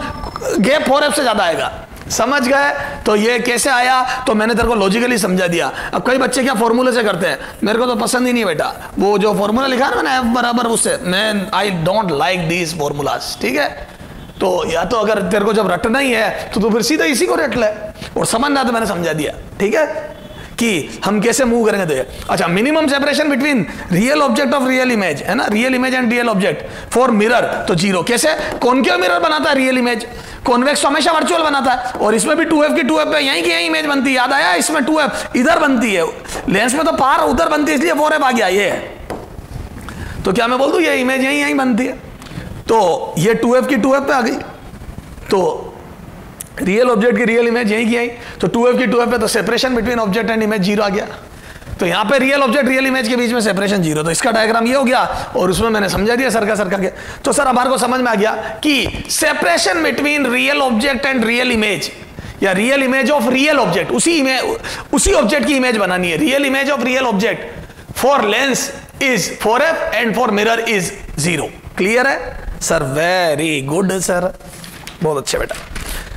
गैप 4f से ज्यादा आएगा। समझ गए? तो ये कैसे आया, तो मैंने तेरे को लॉजिकली समझा दिया। अब कई बच्चे क्या फॉर्मूले से करते हैं, मेरे को तो पसंद ही नहीं बेटा, वो जो फॉर्मूला लिखा है ना f बराबर उससे, मैं I don't like these formulas. ठीक है, तो या तो अगर तेरे को जब रटना ही है तो तू फिर सीधा इसी को रट ले, और समझना तो मैंने समझा दिया। ठीक है कि हम कैसे मूव करेंगे। तो ये अच्छा, minimum separation between real object of real image है ना, real image and real object for mirror, तो 0। कैसे? कॉनकेव मिरर बनाता है रियल इमेज, कॉन्वेक्स हमेशा वर्चुअल बनाता है। और इसमें भी 2f की 2f पे यहीं की यहीं इमेज बनती है, याद आया? इसमें 2f इधर बनती है, लेंस में तो पार उधर बनती है, इसलिए 4f आ गया ये। तो क्या मैं बोल दूं ये इमेज यहीं यहीं बनती है, तो ये 2f की 2f पे आ गई, तो रियल ऑब्जेक्ट की रियल इमेज यहीं की यहीं, तो 2f की 2f पे तो separation between object and image 0 आ गया। तो यहां पे रियल ऑब्जेक्ट रियल इमेज के बीच में सेपरेशन 0, तो इसका डायग्राम ये हो गया, और उसमें मैंने समझा दिया सरका के। तो सर हमारे को समझ में आ गया कि separation between real object and real image, या real image of real object, उसी ऑब्जेक्ट की इमेज बनानी है, real image of real object for lens is 4f and for mirror is 0। Clear है सर? वेरी गुड सर, बहुत अच्छे बेटा,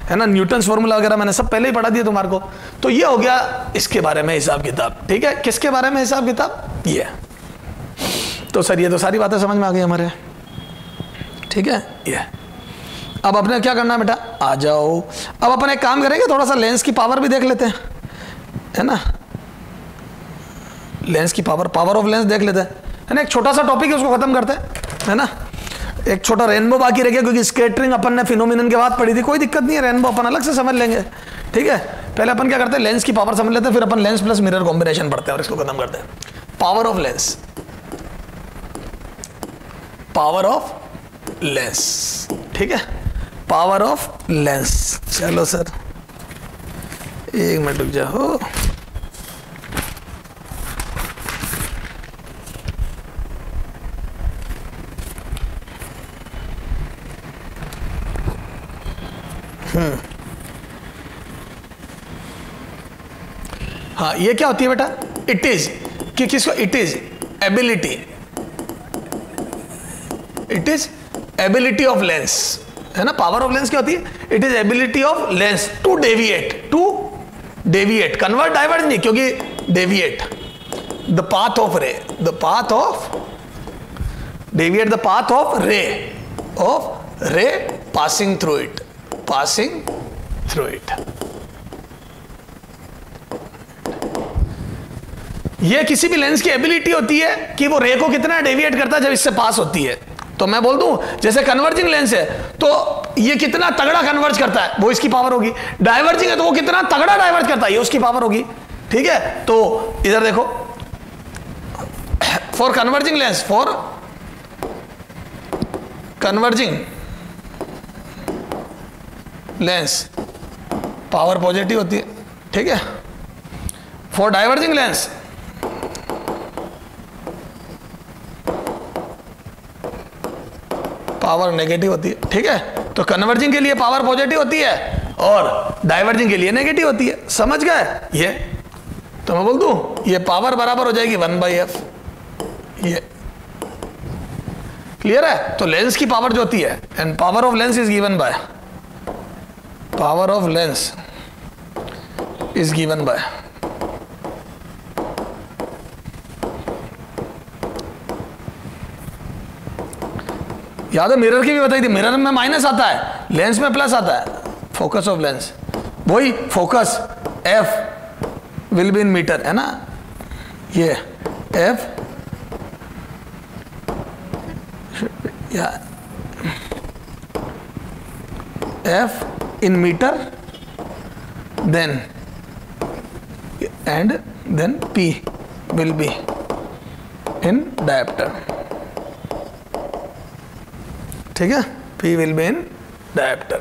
है ना। न्यूटन्स फॉर्मूला वगैरह मैंने सब पहले ही पढ़ा दिया तुम्हारे को। तो ये हो गया इसके बारे में हिसाब किताब। ठीक है, किसके बारे में हिसाब किताब? ये। तो सर ये तो सारी बातें समझ में आ गई हमारे। ठीक है ये। अब अपने क्या करना है बेटा, आ जाओ, अब अपन एक काम करेंगे, थोड़ा सा लेंस की पावर भी देख लेते हैं, है ना, लेंस की पावर, पावर ऑफ लेंस देख लेते हैं, है ना। एक छोटा सा टॉपिक है उसको खत्म करते हैं, है ना। एक छोटा रेनबो बाकी रह गया, क्योंकि स्कैटरिंग अपन ने फिनोमिनन के बाद पढ़ी थी, कोई दिक्कत नहीं है, रेनबो अपन अलग से समझ लेंगे, ठीक है। पहले अपन क्या करते हैं, लेंस की पावर समझ लेते हैं, फिर अपन लेंस प्लस मिरर कॉम्बिनेशन पढ़ते हैं और इसको खत्म करते हैं। Power of lens, power of lens, ठीक है, पावर ऑफ लेंस। चलो सर एक मिनट रुक जाओ, हाँ ये क्या होती है बेटा, इट इज, कि किसको, it is ability, it is ability of lens, है ना। पावर ऑफ लेंस क्या होती है, it is ability of lens to deviate, convert, divert नहीं, क्योंकि deviate the path of ray, the path of, deviate the path of ray passing through it, passing through it. ये किसी भी lens की ability होती है कि वो रे को कितना डेविएट करता है जब इससे पास होती है। तो मैं बोल दूं जैसे कन्वर्जिंग लेंस है तो ये कितना तगड़ा कन्वर्ज करता है, वो इसकी पावर होगी। डाइवर्जिंग है तो वो कितना तगड़ा डाइवर्ज करता है, ये उसकी पावर होगी, ठीक है। तो इधर देखो, for converging lens, for converging lens power positive होती है, ठीक है। For diverging lens power negative होती है, ठीक है। तो कन्वर्जिंग के लिए पावर पॉजिटिव होती है और डाइवर्जिंग के लिए नेगेटिव होती है, समझ गए ये। तो मैं बोल दूं ये पावर बराबर हो जाएगी 1/f, ये क्लियर है। तो लेंस की पावर जो होती है, and power of lens is given by, power of lens is given by याद है, मिरर की भी बताई थी, मिरर में माइनस आता है, लेंस में प्लस आता है। फोकस ऑफ लेंस, वही focus F will be in metre, है ना, ये F या F in meter, then and then P will be in diopter, ठीक है। P will be in diopter,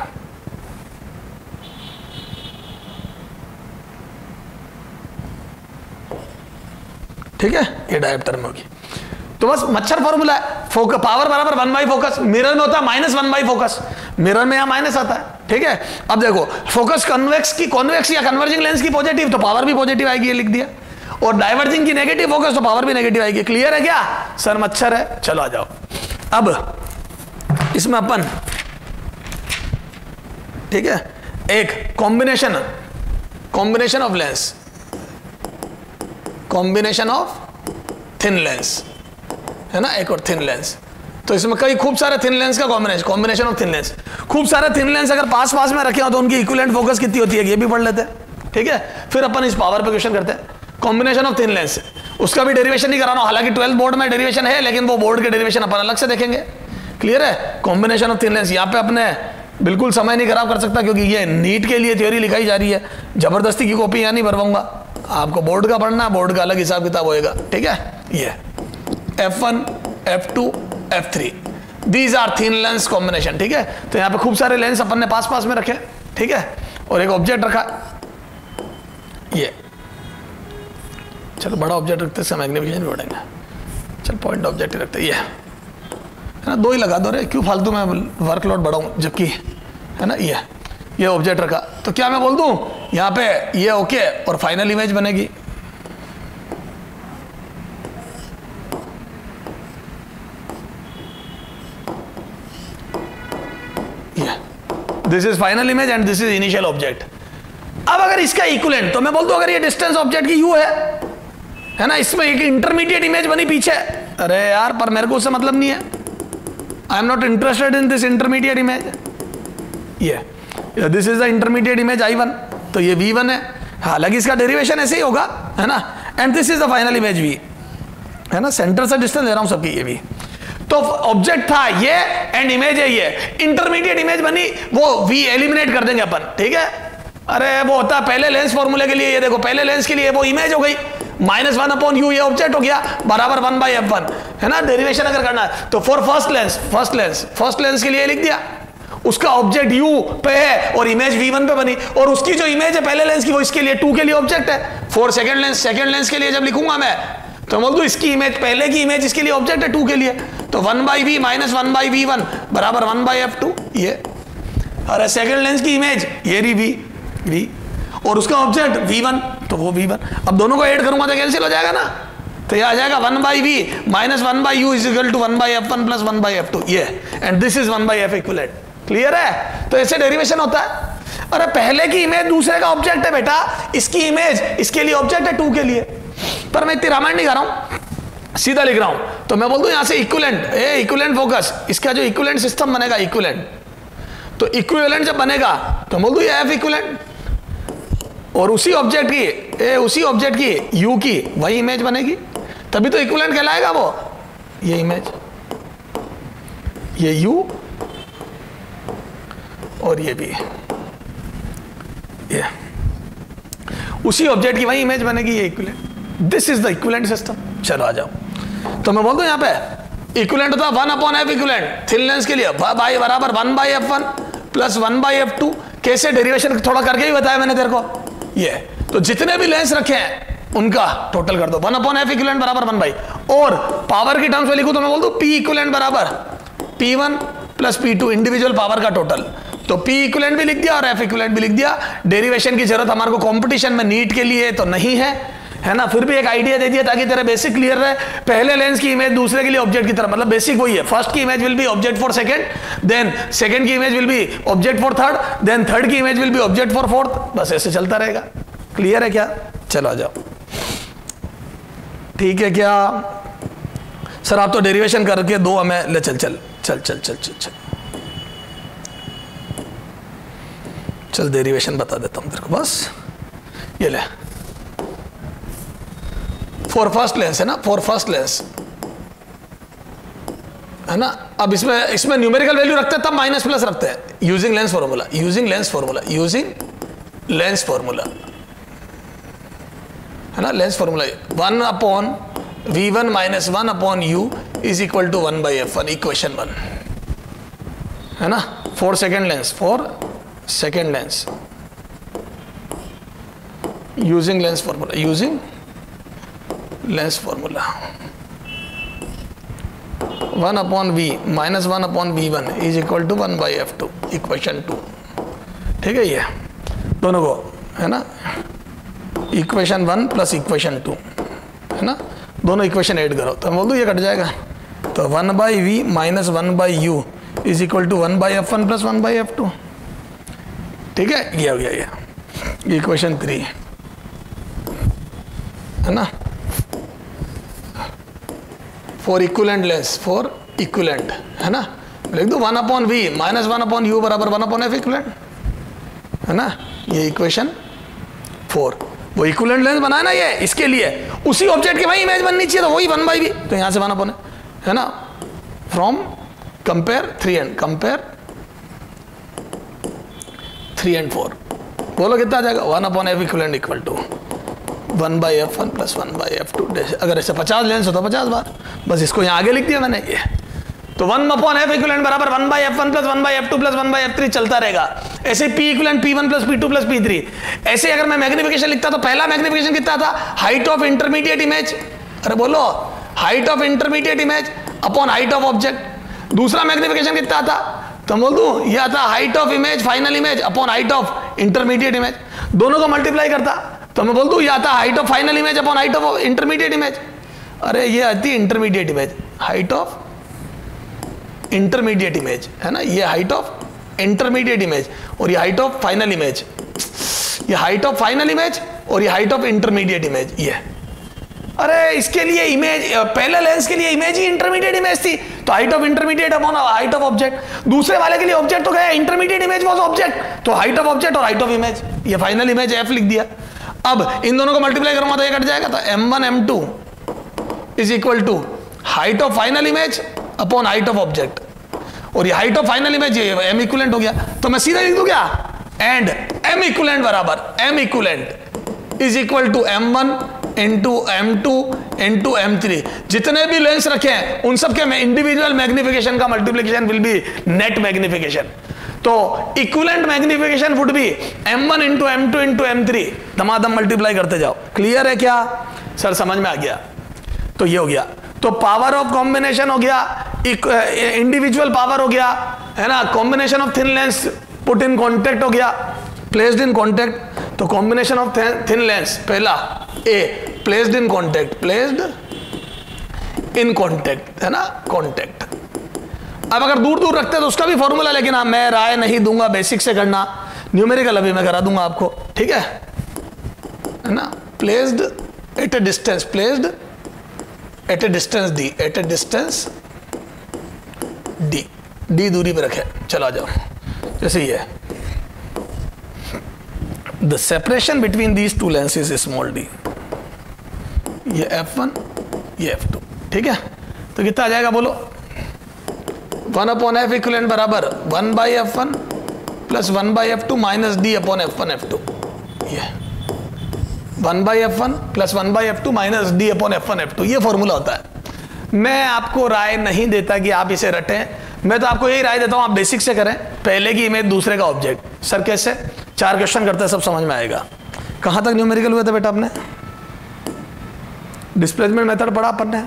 ठीक है, ये डायप्टर में होगी। तो बस मच्छर फॉर्मूला है, पावर बराबर 1 फोकस, मिरर में होता है -1 फोकस, मिरर में यहां माइनस आता है, ठीक है। अब देखो फोकस कन्वेक्स की, कॉन्वेक्स या कन्वर्जिंग लेंस की पॉजिटिव, तो पावर भी पॉजिटिव आएगी, ये लिख दिया। और डाइवर्जिंग की नेगेटिव फोकस, तो पावर भी नेगेटिव आएगी। क्लियर है क्या सर, मच्छर है। चलो आ जाओ, अब इसमें अपन, ठीक है, एक combination of lens, combination of thin lens, है ना, एक और थिन लेंस। तो इसमें कई खूब सारे थिन लेंस का कॉम्बिनेशन ऑफ थिन लेंस, खूब सारे थिन लेंस अगर पास पास में रखे हो तो उनकी इक्विवेलेंट फोकस कितनी होती है, ये भी पढ़ लेते हैं, ठीक है। फिर अपन इस पावर पे क्वेश्चन करते हैं। कॉम्बिनेशन ऑफ थिन लेंस, उसका भी डेरिवेशन नहीं कराना, हालांकि 12th बोर्ड में डेरिवेशन है, लेकिन वो बोर्ड के डेरिवेशन अपन अलग से देखेंगे। क्लियर है। कॉम्बिनेशन ऑफ थिन लेंस, यहाँ पे अपने बिल्कुल समय नहीं खराब कर सकता, क्योंकि ये नीट के लिए थ्योरी लिखाई जा रही है, जबरदस्ती की कॉपी यहाँ नहीं भरवाऊंगा, आपको बोर्ड का पढ़ना है, बोर्ड का अलग हिसाब किताब होएगा, ठीक है। ये F1, F2, F3, these are thin lens combination, ठीक है। तो यहाँ पे खूब सारे लेंस अपन ने पास पास में रखे, ठीक है, और एक ऑब्जेक्ट रखा, ये चलो बड़ा ऑब्जेक्ट रखते हैं, मैग्निफिकेशन भी बढ़ेंगे, चल पॉइंट ऑब्जेक्ट रखते, ये है ना, 2 ही लगा दो रे, क्यों फालतू में वर्कलोड बढ़ाऊं, जबकि है ना, ये ऑब्जेक्ट रखा। तो क्या मैं बोल दूं यहाँ पे ये ओके, और फाइनल इमेज बनेगी, this is final image and this is initial object. अब अगर इसका इक्विवेलेंट, तो मैं बोल दूं अगर ये डिस्टेंस ऑब्जेक्ट की u है ना, इसमें एक इंटरमीडिएट इमेज बनी पीछे, अरे यार पर मेरे को उससे मतलब नहीं है, I am not interested in this intermediate image, ये this is the intermediate image I1, तो ये V1 है, हालांकि इसका डेरिवेशन ऐसे ही होगा, है ना, and this is the final image V, है ना, सेंटर से डिस्टेंस ले रहा हूं सबकी, ये भी तो ऑब्जेक्ट था ये एंड इमेज है ये, इंटरमीडिएट इमेज बनी, वो V एलिमिनेट कर देंगे अपन, ठीक है। अरे वो होता है पहले लेंस फॉर्मूले के लिए, ये देखो पहले लेंस के लिए वो इमेज हो गई, -1/u ये ऑब्जेक्ट हो गया, बराबर 1/f1, है ना, डेरिवेशन अगर करना है तो फॉर फर्स्ट लेंस के लिए लिख दिया, उसका ऑब्जेक्ट u पे है और इमेज V1 पे बनी, और उसकी जो इमेज है पहले लेंस की वो इसके लिए 2 के लिए ऑब्जेक्ट है। फॉर सेकंड लेंस के लिए जब लिखूंगा मैं तो बोल दूं इसकी इमेज, पहले की इमेज इसके लिए ऑब्जेक्ट है 2 के लिए, तो 1/v - 1/v1 बराबर 1/f2 ये, और सेकंड लेंस की इमेज ये रही v और उसका ऑब्जेक्ट V1 तो वो V1। अब दोनों को ऐड करूंगा तो कैंसिल हो जाएगा ना, तो ये आ जाएगा 1/v - 1/u is equal to 1/f1 plus 1/f2 ये, and this is 1/f equivalent. Clear है? तो ऐसे डेरिवेशन होता है। अरे पहले की इमेज दूसरे का ऑब्जेक्ट है बेटा, इसकी इमेज इसके लिए ऑब्जेक्ट है 2 के लिए, पर मैं इतनी रामायण नहीं कर रहा हूं, सीधा लिख रहा हूं, तो मैं बोल दूं यहां से इक्विवेलेंट फोकस, इसका जो इक्विवेलेंट सिस्टम बनेगा इक्विवेलेंट, तो इक्विवेलेंट जब बनेगा तो बोल दूं ये F इक्विवेलेंट, और उसी ऑब्जेक्ट की U की वही इमेज बनेगी, तभी तो इक्विवेलेंट कहलाएगा वो, ये इमेज, ये U और ये भी, ये उसी ऑब्जेक्ट की वही इमेज बनेगी, ये equivalent, this is the equivalent system. चलो आ जाओ, तो मैं बोल दूं यहां पे इक्विवेलेंट होता है 1/f इक्विवेलेंट थिन लेंस के लिए बराबर 1/f1 प्लस 1/f2। कैसे डेरिवेशन थोड़ा करके ही बताया मैंने तेरे को, ये तो जितने भी लेंस रखे हैं उनका टोटल कर दो, 1/f इक्विवेलेंट बराबर 1/, और पावर की टर्म्स में लिखूं तो मैं बोल दूं P इक्विवेलेंट बराबर P1 plus P2 individual power का टोटल, तो P इक्विवेलेंट भी लिख दिया और F इक्विवेलेंट भी लिख दिया। डेरिवेशन की जरूरत हमारे को कंपटीशन में नीट के लिए तो नहीं है ना, फिर भी एक आइडिया दे दिया ताकि तेरा बेसिक क्लियर रहे। पहले लेंस की इमेज दूसरे के लिए ऑब्जेक्ट की तरह, मतलब बेसिक वही है, फर्स्ट की image will be object for second, then second की image will be object for third, then third की image will be object for fourth, बस ऐसे चलता रहेगा। क्लियर है क्या? चलो आ जाओ, ठीक है क्या सर, आप तो डेरिवेशन करके दो हमें, ले चल चल चल चल चल चल चल चल डेरिवेशन बता देता हूं तेरे को, बस ये ले, फॉर फर्स्ट लेंस है ना, फॉर फर्स्ट लेंस है ना। अब इसमें न्यूमेरिकल वैल्यू रखते हैं तब माइनस प्लस रखते हैं, यूजिंग लेंस फॉर्मूला है ना, lens formula 1/v1 - 1/u is equal to 1/f1 equation 1 है ना, for second lens using lens formula 1/v - 1/v1 is equal to 1/f2 equation 2। ठीक है, ये दोनों को है ना, इक्वेशन 1 प्लस इक्वेशन 2 है ना, दोनों इक्वेशन ऐड करो तो बोल दो ये कट जाएगा, तो 1/v - 1/u is equal to 1/f1 plus 1/f2। ठीक है, ये हो गया ये इक्वेशन 3 है ना, for equivalent lens, for equivalent है ना, लिख दो 1/v - 1/u बराबर 1/f इक्विवेलेंट है ना, ये इक्वेशन 4। वो इक्विवेलेंट लेंस बनाया ना ये, इसके लिए उसी ऑब्जेक्ट की वही इमेज बननी चाहिए, तो वही 1/v, तो यहां से 1/, है ना, फ्रॉम कंपेयर 3 and 4, बोलो कितना आ जाएगा, 1/f equivalent equal to 1/f1 plus 1/f2। अगर ऐसे 50 लेंस हो तो 50 बार, बस इसको यहाँ आगे लिख दिया मैंने ये, तो 1/f इक्विवेलेंट बराबर 1/f1 plus 1/f2 plus 1/f3 चलता रहेगा। ऐसे P equivalent P1 plus P2 plus P3। ऐसे अगर मैं मैग्निफिकेशन लिखता तो पहला मैग्निफिकेशन कितना था, हाइट ऑफ इंटरमीडिएट इमेज, अरे बोलो height of intermediate image upon height of object. दूसरा मैग्निफिकेशन कितना था, तो बोल दूं यह था height of image final image upon height of intermediate image, दोनों को मल्टीप्लाई करता तो मैं बोल दूं यह था height of final image upon height of intermediate image. अरे ये आती है intermediate image, height of intermediate image है ना, ये हाइट ऑफ इंटरमीडिएट इमेज और ये हाइट ऑफ फाइनल इमेज, ये हाइट ऑफ फाइनल इमेज और ये हाइट ऑफ इंटरमीडिएट इमेज। ये अरे इसके लिए इमेज, पहले लेंस के लिए इमेज ही इंटरमीडिएट इमेज थी, तो height of intermediate upon height of object. दूसरे वाले के लिए ऑब्जेक्ट तो गया, इंटरमीडिएट इमेज वाज ऑब्जेक्ट, तो हाइट ऑफ ऑब्जेक्ट और हाइट ऑफ इमेज, ये फाइनल इमेज एफ लिख दिया। अब इन दोनों को मल्टीप्लाई करूंगा तो ये कट जाएगा, तो m1 m2 is equal to height of final image upon height of object, और ये हाइट ऑफ फाइनल इमेज ये m इक्विवेलेंट हो गया, तो मैं सीधा लिख दूं क्या, एंड m इक्विवेलेंट बराबर m equivalent is equal to m1 into m2 into m3। जितने भी लेंस रखे हैं उन सब के इंडिविजुअल मैग्निफिकेशन का multiplication will be net magnification, तो equivalent magnification would be m1 into m2 into m3, Damadam multiply करते जाओ। क्लियर है क्या सर, समझ में आ गया? तो ये हो गया, तो पावर ऑफ कॉम्बिनेशन हो गया, इंडिविजुअल पावर हो गया, है ना, combination of thin lens put in contact हो गया, प्लेस्ड इन कॉन्टेक्ट, तो कॉम्बिनेशन ऑफ थिन लेंस पहला ए placed in contact, placed in contact, है ना, कॉन्टेक्ट। अब अगर दूर दूर रखते हैं तो उसका भी फॉर्मूला, लेकिन हाँ मैं राय नहीं दूंगा, बेसिक से करना, न्यूमेरिकल अभी मैं करा दूंगा आपको, ठीक है ना। Placed at a distance, placed at a distance D, at a distance D, D दूरी पे रखे, चला जाओ, जैसे ये the separation between these two lenses is small D, ये f1 ये f2, ठीक है। तो कितना आ जाएगा बोलो, 1 अपॉन एफ इक्विवेलेंट बराबर 1 by f1 plus 1 by f2 minus D upon f1 f2, ये 1 by f1 plus 1 by f2 minus D upon f1 f2, ये फॉर्मूला होता है। मैं आपको राय नहीं देता कि आप इसे रटें, मैं तो आपको यही राय देता हूं आप बेसिक से करें, पहले की इमेज दूसरे का ऑब्जेक्ट। सर कैसे, 4 क्वेश्चन करते हैं सब समझ में आएगा। कहां तक न्यूमेरिकल हुए थे बेटा आपने, डिस्प्लेसमेंट मेथड पढ़ा अपन ने,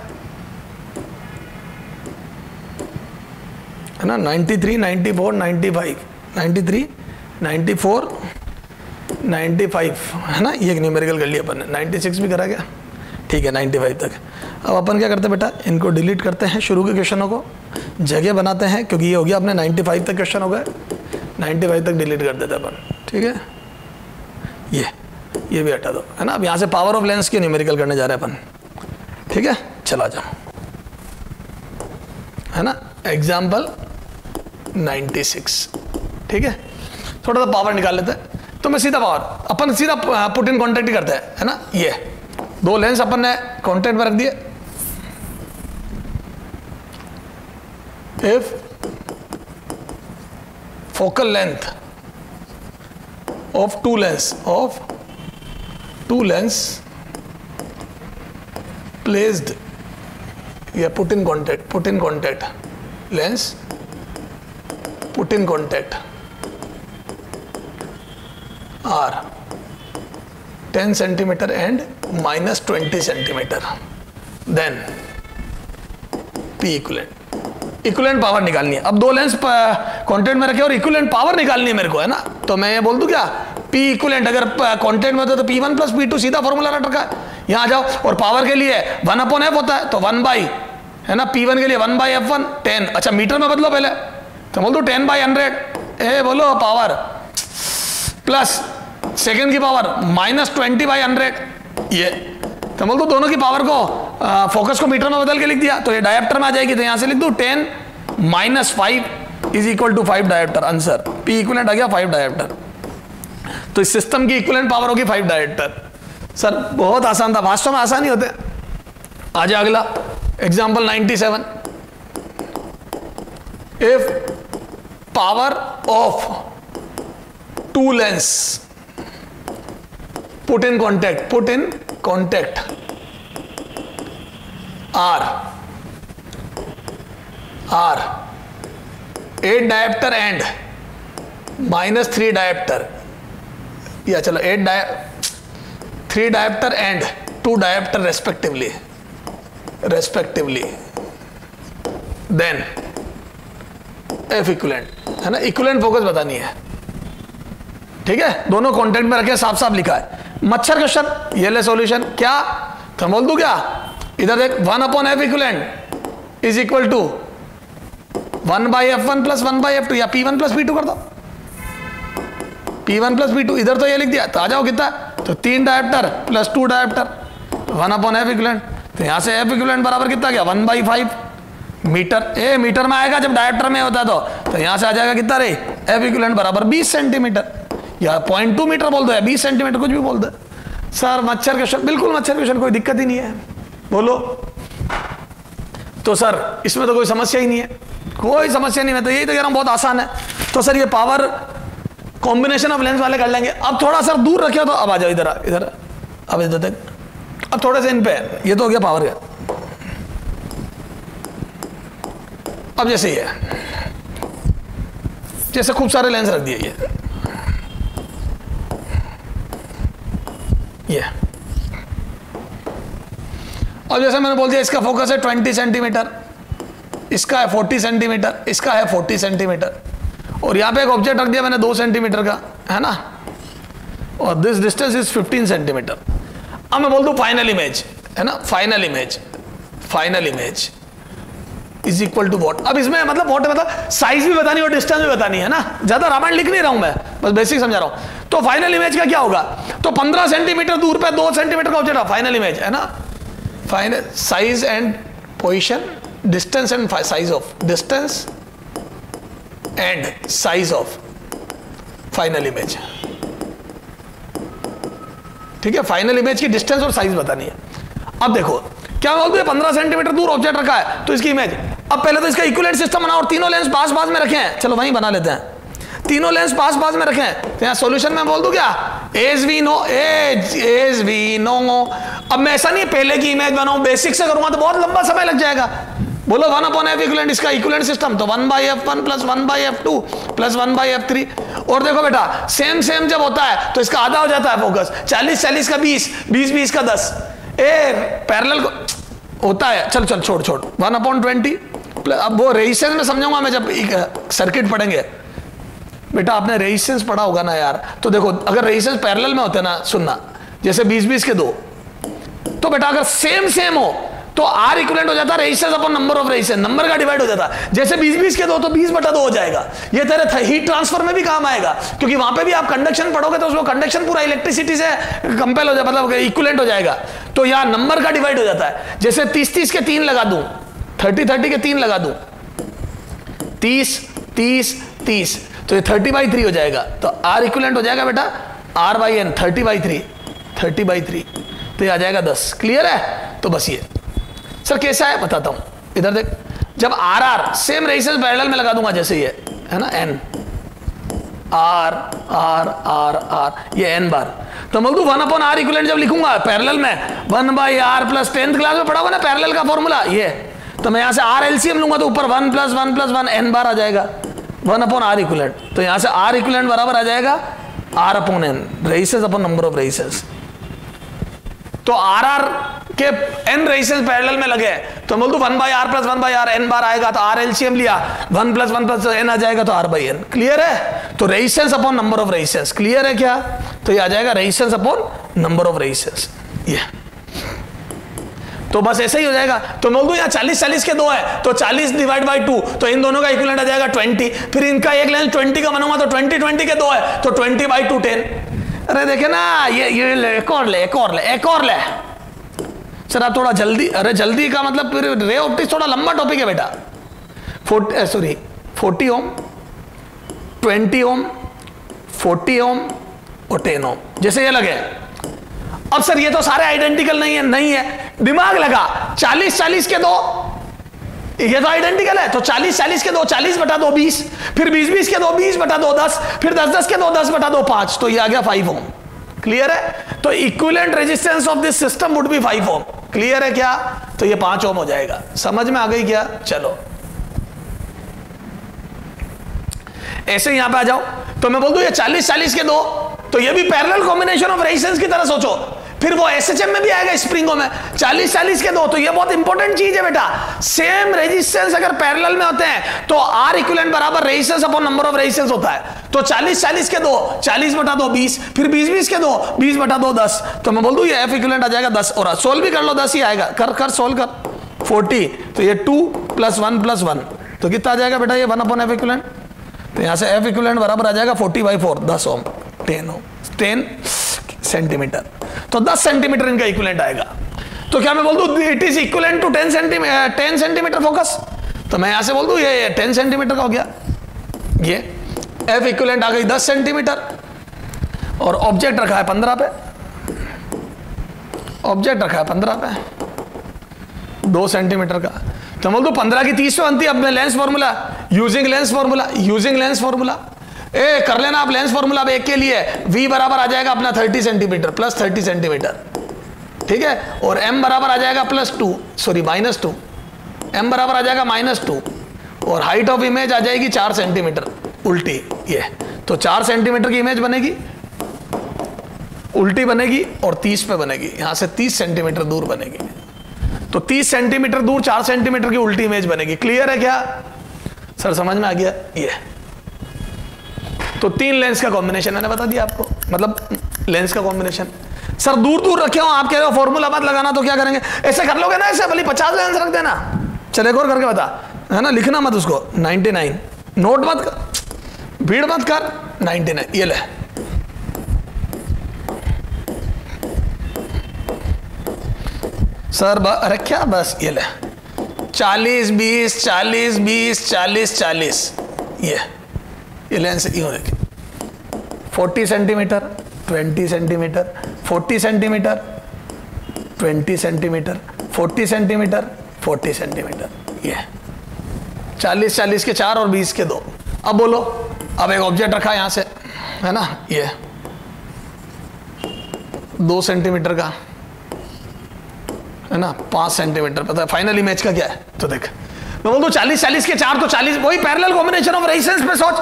है ना, 93 94 95 93 94 95, है ना, ये न्यूमेरिकल कर लिया अपन ने, 96 भी करा गया, ठीक है 95 तक। अब अपन क्या करते हैं बेटा, इनको डिलीट करते हैं, शुरू के क्वेश्चनों को जगह बनाते हैं, क्योंकि ये हो गया अपने 95 तक क्वेश्चन हो गए, 95 तक डिलीट कर देते अपन, ठीक है। ये भी हटा दो, है ना। अब यहाँ से पावर ऑफ लेंस के न्यूमेरिकल करने जा रहे हैं अपन, ठीक है, चला जाओ, है ना। एग्जाम्पल 96, ठीक है, थोड़ा सा पावर निकाल लेते हैं, तो मैं सीधा पावर अपन सीधा पुट इन कॉन्टेक्ट ही करते हैं, है ना। ये 2 लेंस अपन ने कॉन्टेक्ट में रख दिए, if focal length of two lens placed, yeah, put in contact lens put in contact are 10 centimeter and minus 20 centimeter, then P equivalent, equivalent power निकालनी है। अब 2 लेंस कॉन्टेक्ट में रखे और इक्विवेलेंट पावर निकालनी है मेरे को, है ना। तो मैं ये बोल दूं क्या, P इक्विवेलेंट अगर कॉन्टेक्ट में होता तो P1 प्लस P2, सीधा फॉर्मूला रट रखा है, यहाँ जाओ, और पावर के लिए 1 अपॉन एफ होता है, तो 1 बाई, है ना, P1 के लिए 1 बाई f1 10, अच्छा मीटर में बदलो पहले, तो बोल दो 10 बाई 100, ए बोलो पावर प्लस सेकेंड की पावर माइनस 20 बाई 100, ये तो बोल दो दोनों की पावर को फोकस को मीटर में बदल के लिख दिया, तो ये डायोप्टर में आ जाएगी, तो यहां से लिख दो 10 minus 5 is equal to 5 dioptre, answer P equivalent आ गया 5 डायोप्टर। तो इस सिस्टम की इक्विवेलेंट पावर होगी 5 डायोप्टर। सर बहुत आसान था, वास्तव में आसान ही होते। आ जाए अगला example 97, if power of 2 lens put in contact are 8 diopter and minus 3 diopter, या चलो 3 diopter and 2 diopter respectively, then F equivalent, है ना, इक्विवेलेंट फोकस बतानी है, ठीक है। दोनों कॉन्टेक्ट में रखे, साफ साफ लिखा है। मच्छर क्वेश्चन, ये ले सॉल्यूशन क्या, तो बोल दूं क्या, इधर देख 1 upon F equivalent is equal to 1 by f1 plus 1 by f2, या P1 प्लस P2 कर दो, P1 प्लस P2, इधर तो ये लिख दिया, तो आ जाओ कितना, तो 3 dioptre plus 2 dioptre, 1/f equivalent, तो यहाँ से f इक्विवेलेंट बराबर कितना गया 1/5 मीटर। ए मीटर में आएगा जब डायरेक्टर में होता तो यहाँ से आ जाएगा कितना रे, f इक्विवेलेंट बराबर 20 सेंटीमीटर, या 0.2 मीटर बोल दो या 20 सेंटीमीटर कुछ भी बोल दो। सर मच्छर क्वेश्चन, बिल्कुल मच्छर क्वेश्चन, कोई दिक्कत ही नहीं है, बोलो। तो सर इसमें तो कोई समस्या ही नहीं है, कोई समस्या नहीं है, तो यही तो कह रहा हूं बहुत आसान है। तो सर ये पावर कॉम्बिनेशन ऑफ लेंस वाले कर लेंगे। अब थोड़ा सर दूर रखे तो अब आ जाओ इधर, इधर अब इधर तक, अब थोड़े से इन पे, ये तो हो गया पावर का। अब जैसे ये, जैसे खूब सारे लेंस रख दिए ये, और जैसे मैंने बोल दिया इसका फोकस है 20 सेंटीमीटर, इसका है 40 सेंटीमीटर, इसका है 40 सेंटीमीटर, और यहां पे एक ऑब्जेक्ट रख दिया मैंने 2 सेंटीमीटर का, है ना, और दिस डिस्टेंस इज 15 सेंटीमीटर। अब मैं बोल दूं फाइनल इमेज, है ना, final image is equal to what. अब इसमें मतलब वॉट मतलब साइज भी बतानी और डिस्टेंस भी बतानी है ना, ज्यादा रामायण लिख नहीं रहा हूं मैं, बस बेसिक समझा रहा हूं। तो फाइनल इमेज का क्या होगा, तो 15 सेंटीमीटर दूर पे 2 सेंटीमीटर का ऑब्जेक्ट, फाइनल इमेज है ना, final size and position, distance and size of, distance and size of final image. ठीक है, फाइनल इमेज की डिस्टेंस और साइज बतानी है। अब देखो क्या बोलते हैं, 15 सेंटीमीटर दूर ऑब्जेक्ट रखा है तो इसकी इमेज। अब पहले तो इसका इक्विवेलेंट सिस्टम बनाओ और तीनों लेंस पास पास में रखे हैं, चलो वहीं बना लेते हैं, तीनों लेंस पास पास में रखे हैं। तो यहाँ सॉल्यूशन में बोल दूं क्या, एज वी नो। अब मैं ऐसा नहीं पहले की इमेज बनाऊं, बेसिक से करूंगा तो बहुत लंबा समय लग जाएगा। बोलो 1/f इक्विवेलेंट, इसका इक्विवेलेंट सिस्टम तो 1/f1 plus 1/f2 plus 1/f3। और देखो बेटा सेम जब होता है तो इसका आधा हो जाता है फोकस, 40 का 20 का 10, पैरेलल होता है। चल छोड़ 1/20। अब वो रेजिस्टेंस में समझाऊंगा मैं जब सर्किट पढ़ेंगे। बेटा आपने रेजिस्टेंस पढ़ा होगा ना यार, तो देखो अगर रेजिस्टेंस पैरेलल में होते ना, सुनना, जैसे 20 के 2, तो बेटा अगर सेम हो तो R इक्विवेलेंट हो जाता है resistance upon number of resistance, number का डिवाइड हो जाता है। जैसे 20 के 2 तो 20/2 हो जाएगा। ये तेरे हीट ट्रांसफर में भी काम आएगा, क्योंकि वहां पे भी आप कंडक्शन पढ़ोगे तो उसमें कंडक्शन पूरा इलेक्ट्रिसिटी से कंपेल हो जाए, मतलब इक्विवेलेंट हो जाएगा। तो यहाँ नंबर का डिवाइड हो जाता है। जैसे 30 के 3 लगा दूं, 30 के 3 लगा दूं, 30 तो ये 30/3 हो जाएगा। तो R इक्विवेलेंट हो जाएगा बेटा R/N, 30/3 तो ये आ जाएगा 10। क्लियर है? तो बस ये सर कैसा है बताता हूं, इधर देख, जब RR सेम रेजिस्टेंस पैरेलल में लगा दूंगा, जैसे ये है ना N, R ये N बार, तो बोल दूं 1/R इक्विवेलेंट जब लिखूंगा पैरेलल में 1/R प्लस 10th क्लास में पढ़ा हुआ ना पैरेलल का फॉर्मूला ये, तो मैं यहां से R LCM लूंगा तो ऊपर 1 + 1 + 1 N बार आ जाएगा, 1/R इक्विवेलेंट। तो यहां से R इक्विवेलेंट बराबर आ जाएगा R/N, resistance upon number of resistance. तो RR के N रेजिस्टेंस पैरेलल में लगे, तो बोल दूं 1/R प्लस 1/R N बार आएगा, तो R LCM लिया, 1 + 1 + N आ जाएगा, तो R/N। क्लियर है? तो resistance upon number of resistance, clear है क्या? तो ये आ जाएगा resistance upon number of resistance, ये तो बस ऐसे ही हो जाएगा। तो बोल दूं यहाँ 40 के 2 है, तो 40/2, तो इन दोनों का इक्विवेलेंट आ जाएगा 20। फिर इनका एक लेंस 20 का बनाऊंगा तो 20 के 2 है, तो 20/2 10। अरे देखे ना, ये एक और ले सर आप थोड़ा जल्दी, अरे जल्दी का मतलब फिर रे ऑप्टिक्स थोड़ा लंबा टॉपिक है बेटा। 40 ओम, 20 ओम, 40 ओम और 10 ओम, जैसे ये लगे। अब सर ये तो सारे आइडेंटिकल नहीं है, दिमाग लगा, 40 के 2 ये तो आइडेंटिकल है, तो 40 के 2 40/2 20, फिर 20 के 2 20/2 10, फिर 10 के 2 10/2 5, तो ये आ गया 5 ओम। क्लियर है? तो equivalent resistance of this system would be 5 ohm. Clear है क्या? तो ये 5 ओम हो जाएगा। समझ में आ गई क्या? चलो ऐसे यहां पे आ जाओ, तो मैं बोल दूं ये 40 के 2, तो ये भी पैरेलल कॉम्बिनेशन ऑफ रेजिस्टेंस की तरह सोचो। फिर वो SHM में भी आएगा स्प्रिंगों में 40 के 2, तो ये बहुत इंपॉर्टेंट चीज है बेटा। सेम रेजिस्टेंस अगर पैरेलल में होते हैं तो R इक्विवेलेंट बराबर resistance upon number of resistance होता है। तो 40 के 2 40/2 20, फिर 20 के 2 20/2 10, तो मैं बोल दूं ये F इक्विवेलेंट आ जाएगा 10। और सोल्व भी कर लो, 10 ही आएगा। कर सोल्व कर 40, तो ये 2 + 1 + 1, तो कितना आ जाएगा बेटा ये 1/F इक्विवेलेंट। तो यहां से F इक्विवेलेंट बराबर आ जाएगा 40/4, 10 ओम, 10 सेंटीमीटर। तो 10 सेंटीमीटर इनका इक्विवेलेंट आएगा। तो क्या मैं बोल दूं it is equivalent to 10 centimetre focus, तो मैं यहां से बोल दूं ये 10 सेंटीमीटर का हो गया। ये एफ इक्विवेलेंट आ गई 10 सेंटीमीटर और ऑब्जेक्ट रखा है 15 पे, ऑब्जेक्ट रखा है 15 पे 2 सेंटीमीटर का, तो बोल दो 15 की 30 पे बनती है। अब मैं lens formula using lens formula कर लेना आप लेंस फॉर्मूला। अब एक के लिए v बराबर आ जाएगा अपना 30 सेंटीमीटर प्लस 30 सेंटीमीटर, ठीक है, और m बराबर आ जाएगा -2, m बराबर आ जाएगा -2 और हाइट ऑफ इमेज आ जाएगी 4 सेंटीमीटर उल्टी। ये तो 4 सेंटीमीटर की इमेज बनेगी, उल्टी बनेगी और 30 पे बनेगी, यहां से 30 सेंटीमीटर दूर बनेगी। तो 30 सेंटीमीटर दूर 4 सेंटीमीटर की उल्टी इमेज बनेगी। क्लियर है क्या सर, समझ में आ गया? ये तो 3 लेंस का कॉम्बिनेशन मैंने बता दिया आपको, मतलब लेंस का कॉम्बिनेशन। सर दूर रखे हो, आप कह रहे हो फॉर्मूला मत लगाना, तो क्या करेंगे? ऐसे कर लोगे ना, ऐसे भले 50 लेंस रख देना। चल एक और करके बता, है ना, लिखना मत उसको 99, नोट मत कर, भीड़ मत कर, 99 ये ले। सर अरे क्या, बस ये ले 40 20 40 20 40 40 ये लेंस यूं देखिए 40 centimetre 20 centimetre 40 centimetre 20 centimetre 40 centimetre 40 centimetre, ये 40 40 के 4 और 20 के 2। अब बोलो, अब एक ऑब्जेक्ट रखा है यहां से, है ना, ये 2 सेंटीमीटर का, है ना, 5 सेंटीमीटर। पता है फाइनल इमेज का क्या है? तो देख मैं बोल दूं 40 40 के 4, तो 40 वही पैरेलल कॉम्बिनेशन ऑफ रेजिस्टेंस पे सोच,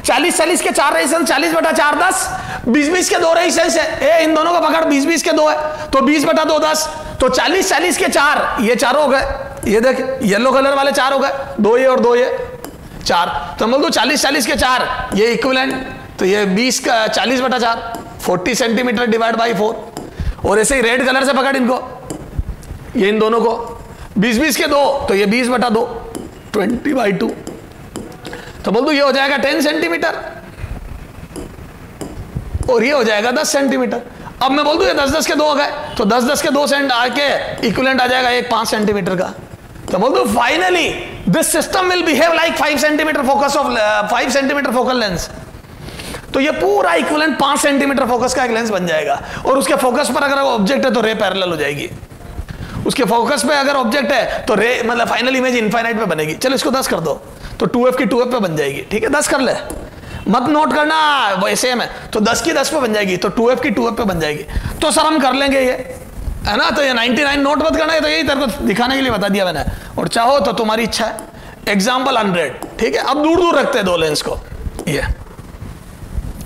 40 40 के 4 रेजिस्टेंस 40/4 10, 20 20 के 2 रेजिस्टेंस है, इन दोनों का पकड़ 20 20 के 2 है, तो 20/2 10, तो 40 40 के 4 ये चारों हो गए। ये देख येलो कलर वाले 4 हो गए, 2 ये और 2 ये 4, तो बोल दो 40 40 के 4 ये इक्विवेलेंट, तो ये 20 का 40/4 40 सेंटीमीटर डिवाइड बाई 4, और ऐसे ही रेड कलर से पकड़ इनको, ये इन दोनों को 20 20 के 2, तो ये 20/2 20/2, तो बोल दो ये हो जाएगा 10 सेंटीमीटर और ये हो जाएगा 10 सेंटीमीटर। अब मैं बोल दूं ये 10 10 के 2 हो गए, तो 10 10 के 2 सेंट आके इक्विवेलेंट आ जाएगा एक 5 सेंटीमीटर का। तो बोल दो finally this system will behave like 5 centimetre focus of 5 centimetre focal lens. तो ये पूरा इक्विवेलेंट 5 सेंटीमीटर फोकस का एक लेंस बन जाएगा, और उसके फोकस पर अगर ऑब्जेक्ट है तो रे पैरेलल हो जाएगी, उसके फोकस पे अगर ऑब्जेक्ट है तो रे मतलब फाइनल इमेज इनफाइनाइट पे बनेगी। चलो इसको 10 कर दो, तो 2f की 2f पे बन जाएगी, ठीक है, 10 कर ले, मत नोट करना वैसे है, तो 10 की 10 पे बन जाएगी, तो 2f की 2f पे बन जाएगी। तो सर हम कर लेंगे ये, है ना, तो ये 99 नोट मत करना है, तो यही तेरे को दिखाने के लिए बता दिया मैंने, और चाहो तो तुम्हारी इच्छा है। एग्जाम्पल 100, ठीक है। अब दूर दूर रखते हैं 2 लेंस को, ये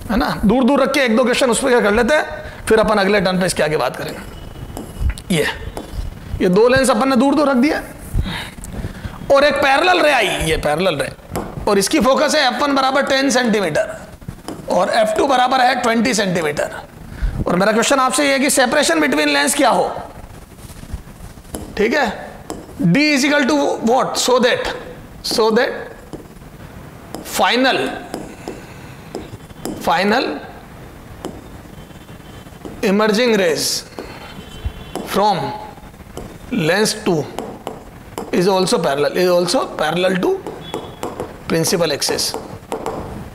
है ना, दूर दूर रख के 1 2 क्वेश्चन उस पर क्या कर लेते हैं, फिर अपन अगले टर्न पे इसके आगे बात करेंगे। ये 2 लेंस अपन ने दूर दूर रख दिया, और एक पैरेलल रे आई, ये पैरेलल रे, और इसकी फोकस है f1 बराबर 10 सेंटीमीटर और f2 बराबर है 20 सेंटीमीटर। और मेरा क्वेश्चन आपसे ये है कि सेपरेशन बिटवीन लेंस क्या हो, ठीक है, d is equal to what, so that final emerging rays from lens 2 is also parallel to principal axis,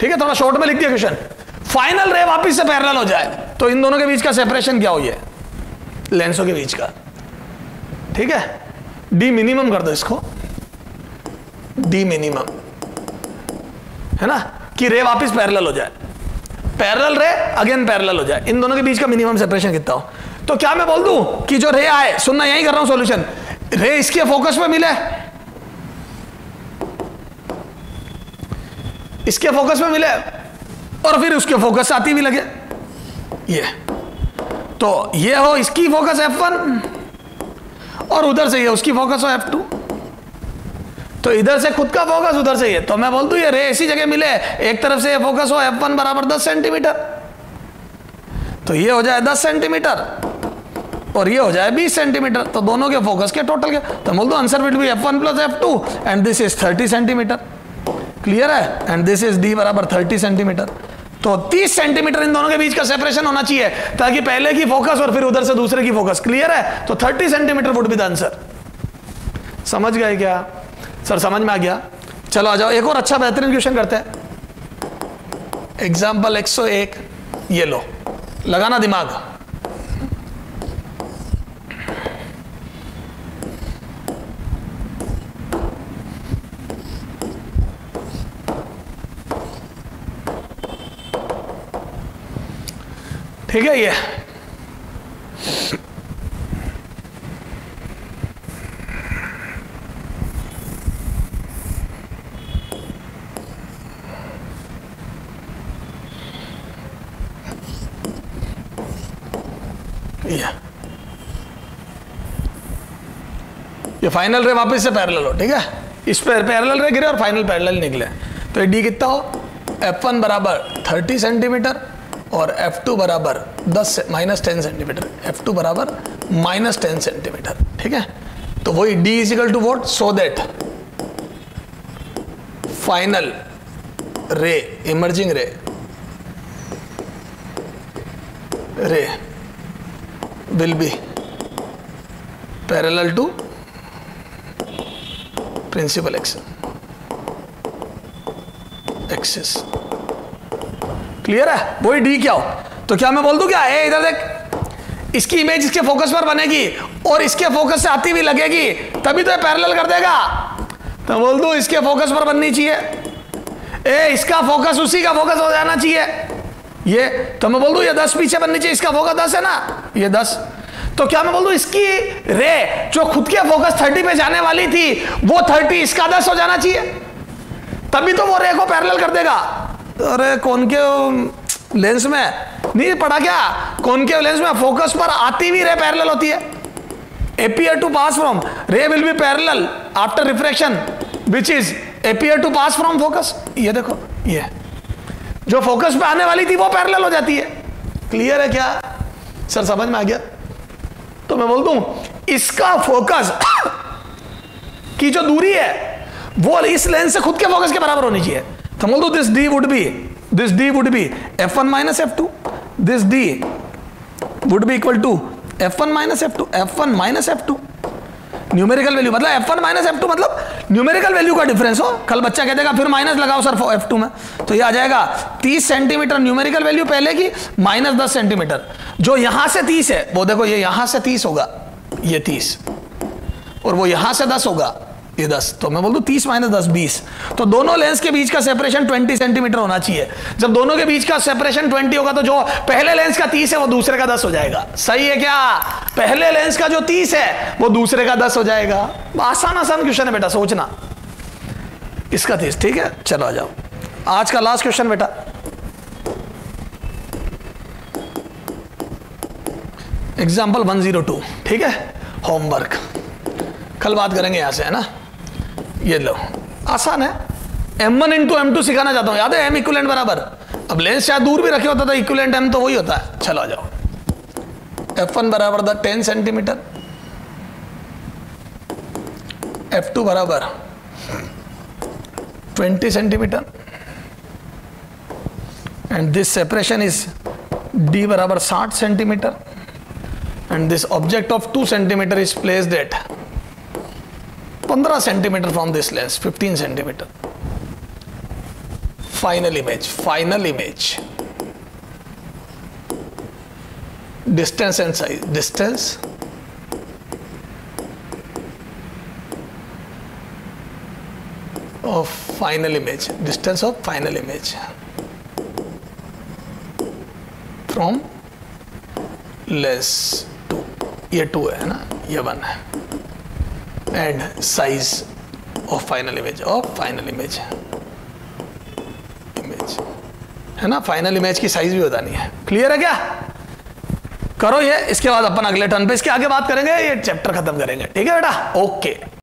ठीक है। थोड़ा शॉर्ट में लिख दिया क्वेश्चन, फाइनल रे वापस से पैरेलल हो जाए तो इन दोनों के बीच का सेपरेशन क्या हो, ये लेंसों के बीच का, ठीक है। डी मिनिमम कर दो इसको, डी मिनिमम, है ना, कि रे वापस पैरेलल हो जाए, पैरेलल रे अगेन पैरेलल हो जाए, इन दोनों के बीच का मिनिमम सेपरेशन कितना हो। तो क्या मैं बोल दूं कि जो रे आए, सुनना यही कर रहा हूं सॉल्यूशन, रे इसके फोकस पे मिले, इसके फोकस में मिले, और फिर उसके फोकस से आती भी लगे, ये तो ये हो इसकी फोकस f1 और उधर से ये उसकी फोकस हो f2, तो इधर से खुद का फोकस, उधर से ये, तो मैं बोल दूं ये रे ऐसी जगह मिले, एक तरफ से ये फोकस हो f1 बराबर 10 सेंटीमीटर, तो ये हो जाए 10 सेंटीमीटर और ये हो जाए 20 सेंटीमीटर, तो दोनों के फोकस के टोटल के, तो बोल दो answer will be f1 plus f2 and this is 30 centimetre. Clear है? एंड दिस इज d बराबर 30 सेंटीमीटर। तो 30 सेंटीमीटर इन दोनों के बीच का सेपरेशन होना चाहिए ताकि पहले की फोकस और फिर उधर से दूसरे की फोकस। क्लियर है? तो 30 centimetre would be the answer. समझ गए क्या सर? समझ में आ गया? चलो आ जाओ, एक और अच्छा बेहतरीन क्वेश्चन करते हैं। एग्जाम्पल 101, ये लो, लगाना दिमाग। ठीक है? ये फाइनल रे वापस से पैरेलल हो। ठीक है? इस पर पैरेलल रे गिरे और फाइनल पैरेलल निकले, तो ये डी कितना हो? F1 बराबर 30 सेंटीमीटर और F2 बराबर 10 -10 सेंटीमीटर। F2 बराबर -10 सेंटीमीटर। ठीक है? तो वही D is equal to what? So that final ray, emerging ray will be parallel to principal axis। Clear है? वही डी क्या हो? तो क्या मैं बोल दूं क्या? ए इधर देख, इसकी इमेज इसके फोकस पर बनेगी और इसके फोकस से आती हुई लगेगी, तभी तो ये पैरेलल कर देगा। तो बोल दूं इसके फोकस पर बननी चाहिए, ए इसका फोकस उसी का फोकस हो जाना चाहिए। ये तो मैं बोल दूं ये 10 पीछे बननी चाहिए, इसका फोकस 10 है ना, ये 10। तो क्या मैं बोल दूं इसकी रे जो खुद के फोकस 30 पे जाने वाली थी वो 30 इसका 10 हो जाना चाहिए, तभी तो वो रे को पैरेलल कर देगा। अरे कॉनकेव लेंस में नहीं पढ़ा क्या? कॉनकेव लेंस में फोकस पर आती हुई रे पैरेलल होती है। appear to pass from ray will be parallel after refraction which is appear to pass from focus। ये देखो, ये जो फोकस पे आने वाली थी वो पैरेलल हो जाती है। क्लियर है क्या सर? समझ में आ गया? तो मैं बोल दूं इसका फोकस की जो दूरी है वो इस लेंस से खुद के फोकस के बराबर होनी चाहिए। तो बोल दूं this D would be F1 minus F2, this D would be equal to F1 minus F2। Numerical value मतलब F1 माइनस F2 मतलब न्यूमेरिकल वैल्यू का डिफरेंस हो। कल बच्चा कह देगा फिर माइनस लगाओ सर F2 में, तो ये आ जाएगा 30 सेंटीमीटर न्यूमेरिकल वैल्यू पहले की माइनस 10 सेंटीमीटर। जो यहां से 30 है वो देखो, ये यहां से 30 होगा, ये 30, और वो यहां से 10 होगा, ये 10। तो मैं बोल दूं 30 माइनस 10 20। तो दोनों लेंस के बीच का सेपरेशन 20 सेंटीमीटर होना चाहिए। जब दोनों के बीच का सेपरेशन 20 होगा तो जो पहले लेंस का 30 है वो दूसरे का 10 हो जाएगा। सही है क्या? पहले लेंस का जो 30 है वो दूसरे का 10 हो जाएगा। आसान क्वेश्चन है बेटा, सोचना। इसका 30। ठीक है? चलो आ जाओ, आज का लास्ट क्वेश्चन बेटा। एग्जाम्पल 102। ठीक है? होमवर्क कल बात करेंगे यहां से, है ना? ये लो, आसान है। M1 इंटू M2 सिखाना चाहता हूं, याद है? M इक्विवेलेंट बराबर, अब लेंस शायद दूर भी रखे होता था, इक्विवेलेंट M तो वही होता है। चलो आ जाओ, F1 बराबर था 10 सेंटीमीटर, F2 बराबर 20 centimetre, and this separation is D बराबर 60 centimetre, and this object of 2 centimetre is placed at 15 centimetre from this lens, 15 centimetre. Final image, distance and size, distance of final image, distance of final image from lens 2, ये 2 है ना, ये 1 है, and size of final image, है ना? Final image की size भी बतानी है। क्लियर है क्या? करो ये, इसके बाद अपन अगले टर्न पे इसके आगे बात करेंगे, ये चैप्टर खत्म करेंगे। ठीक है बेटा? ओके।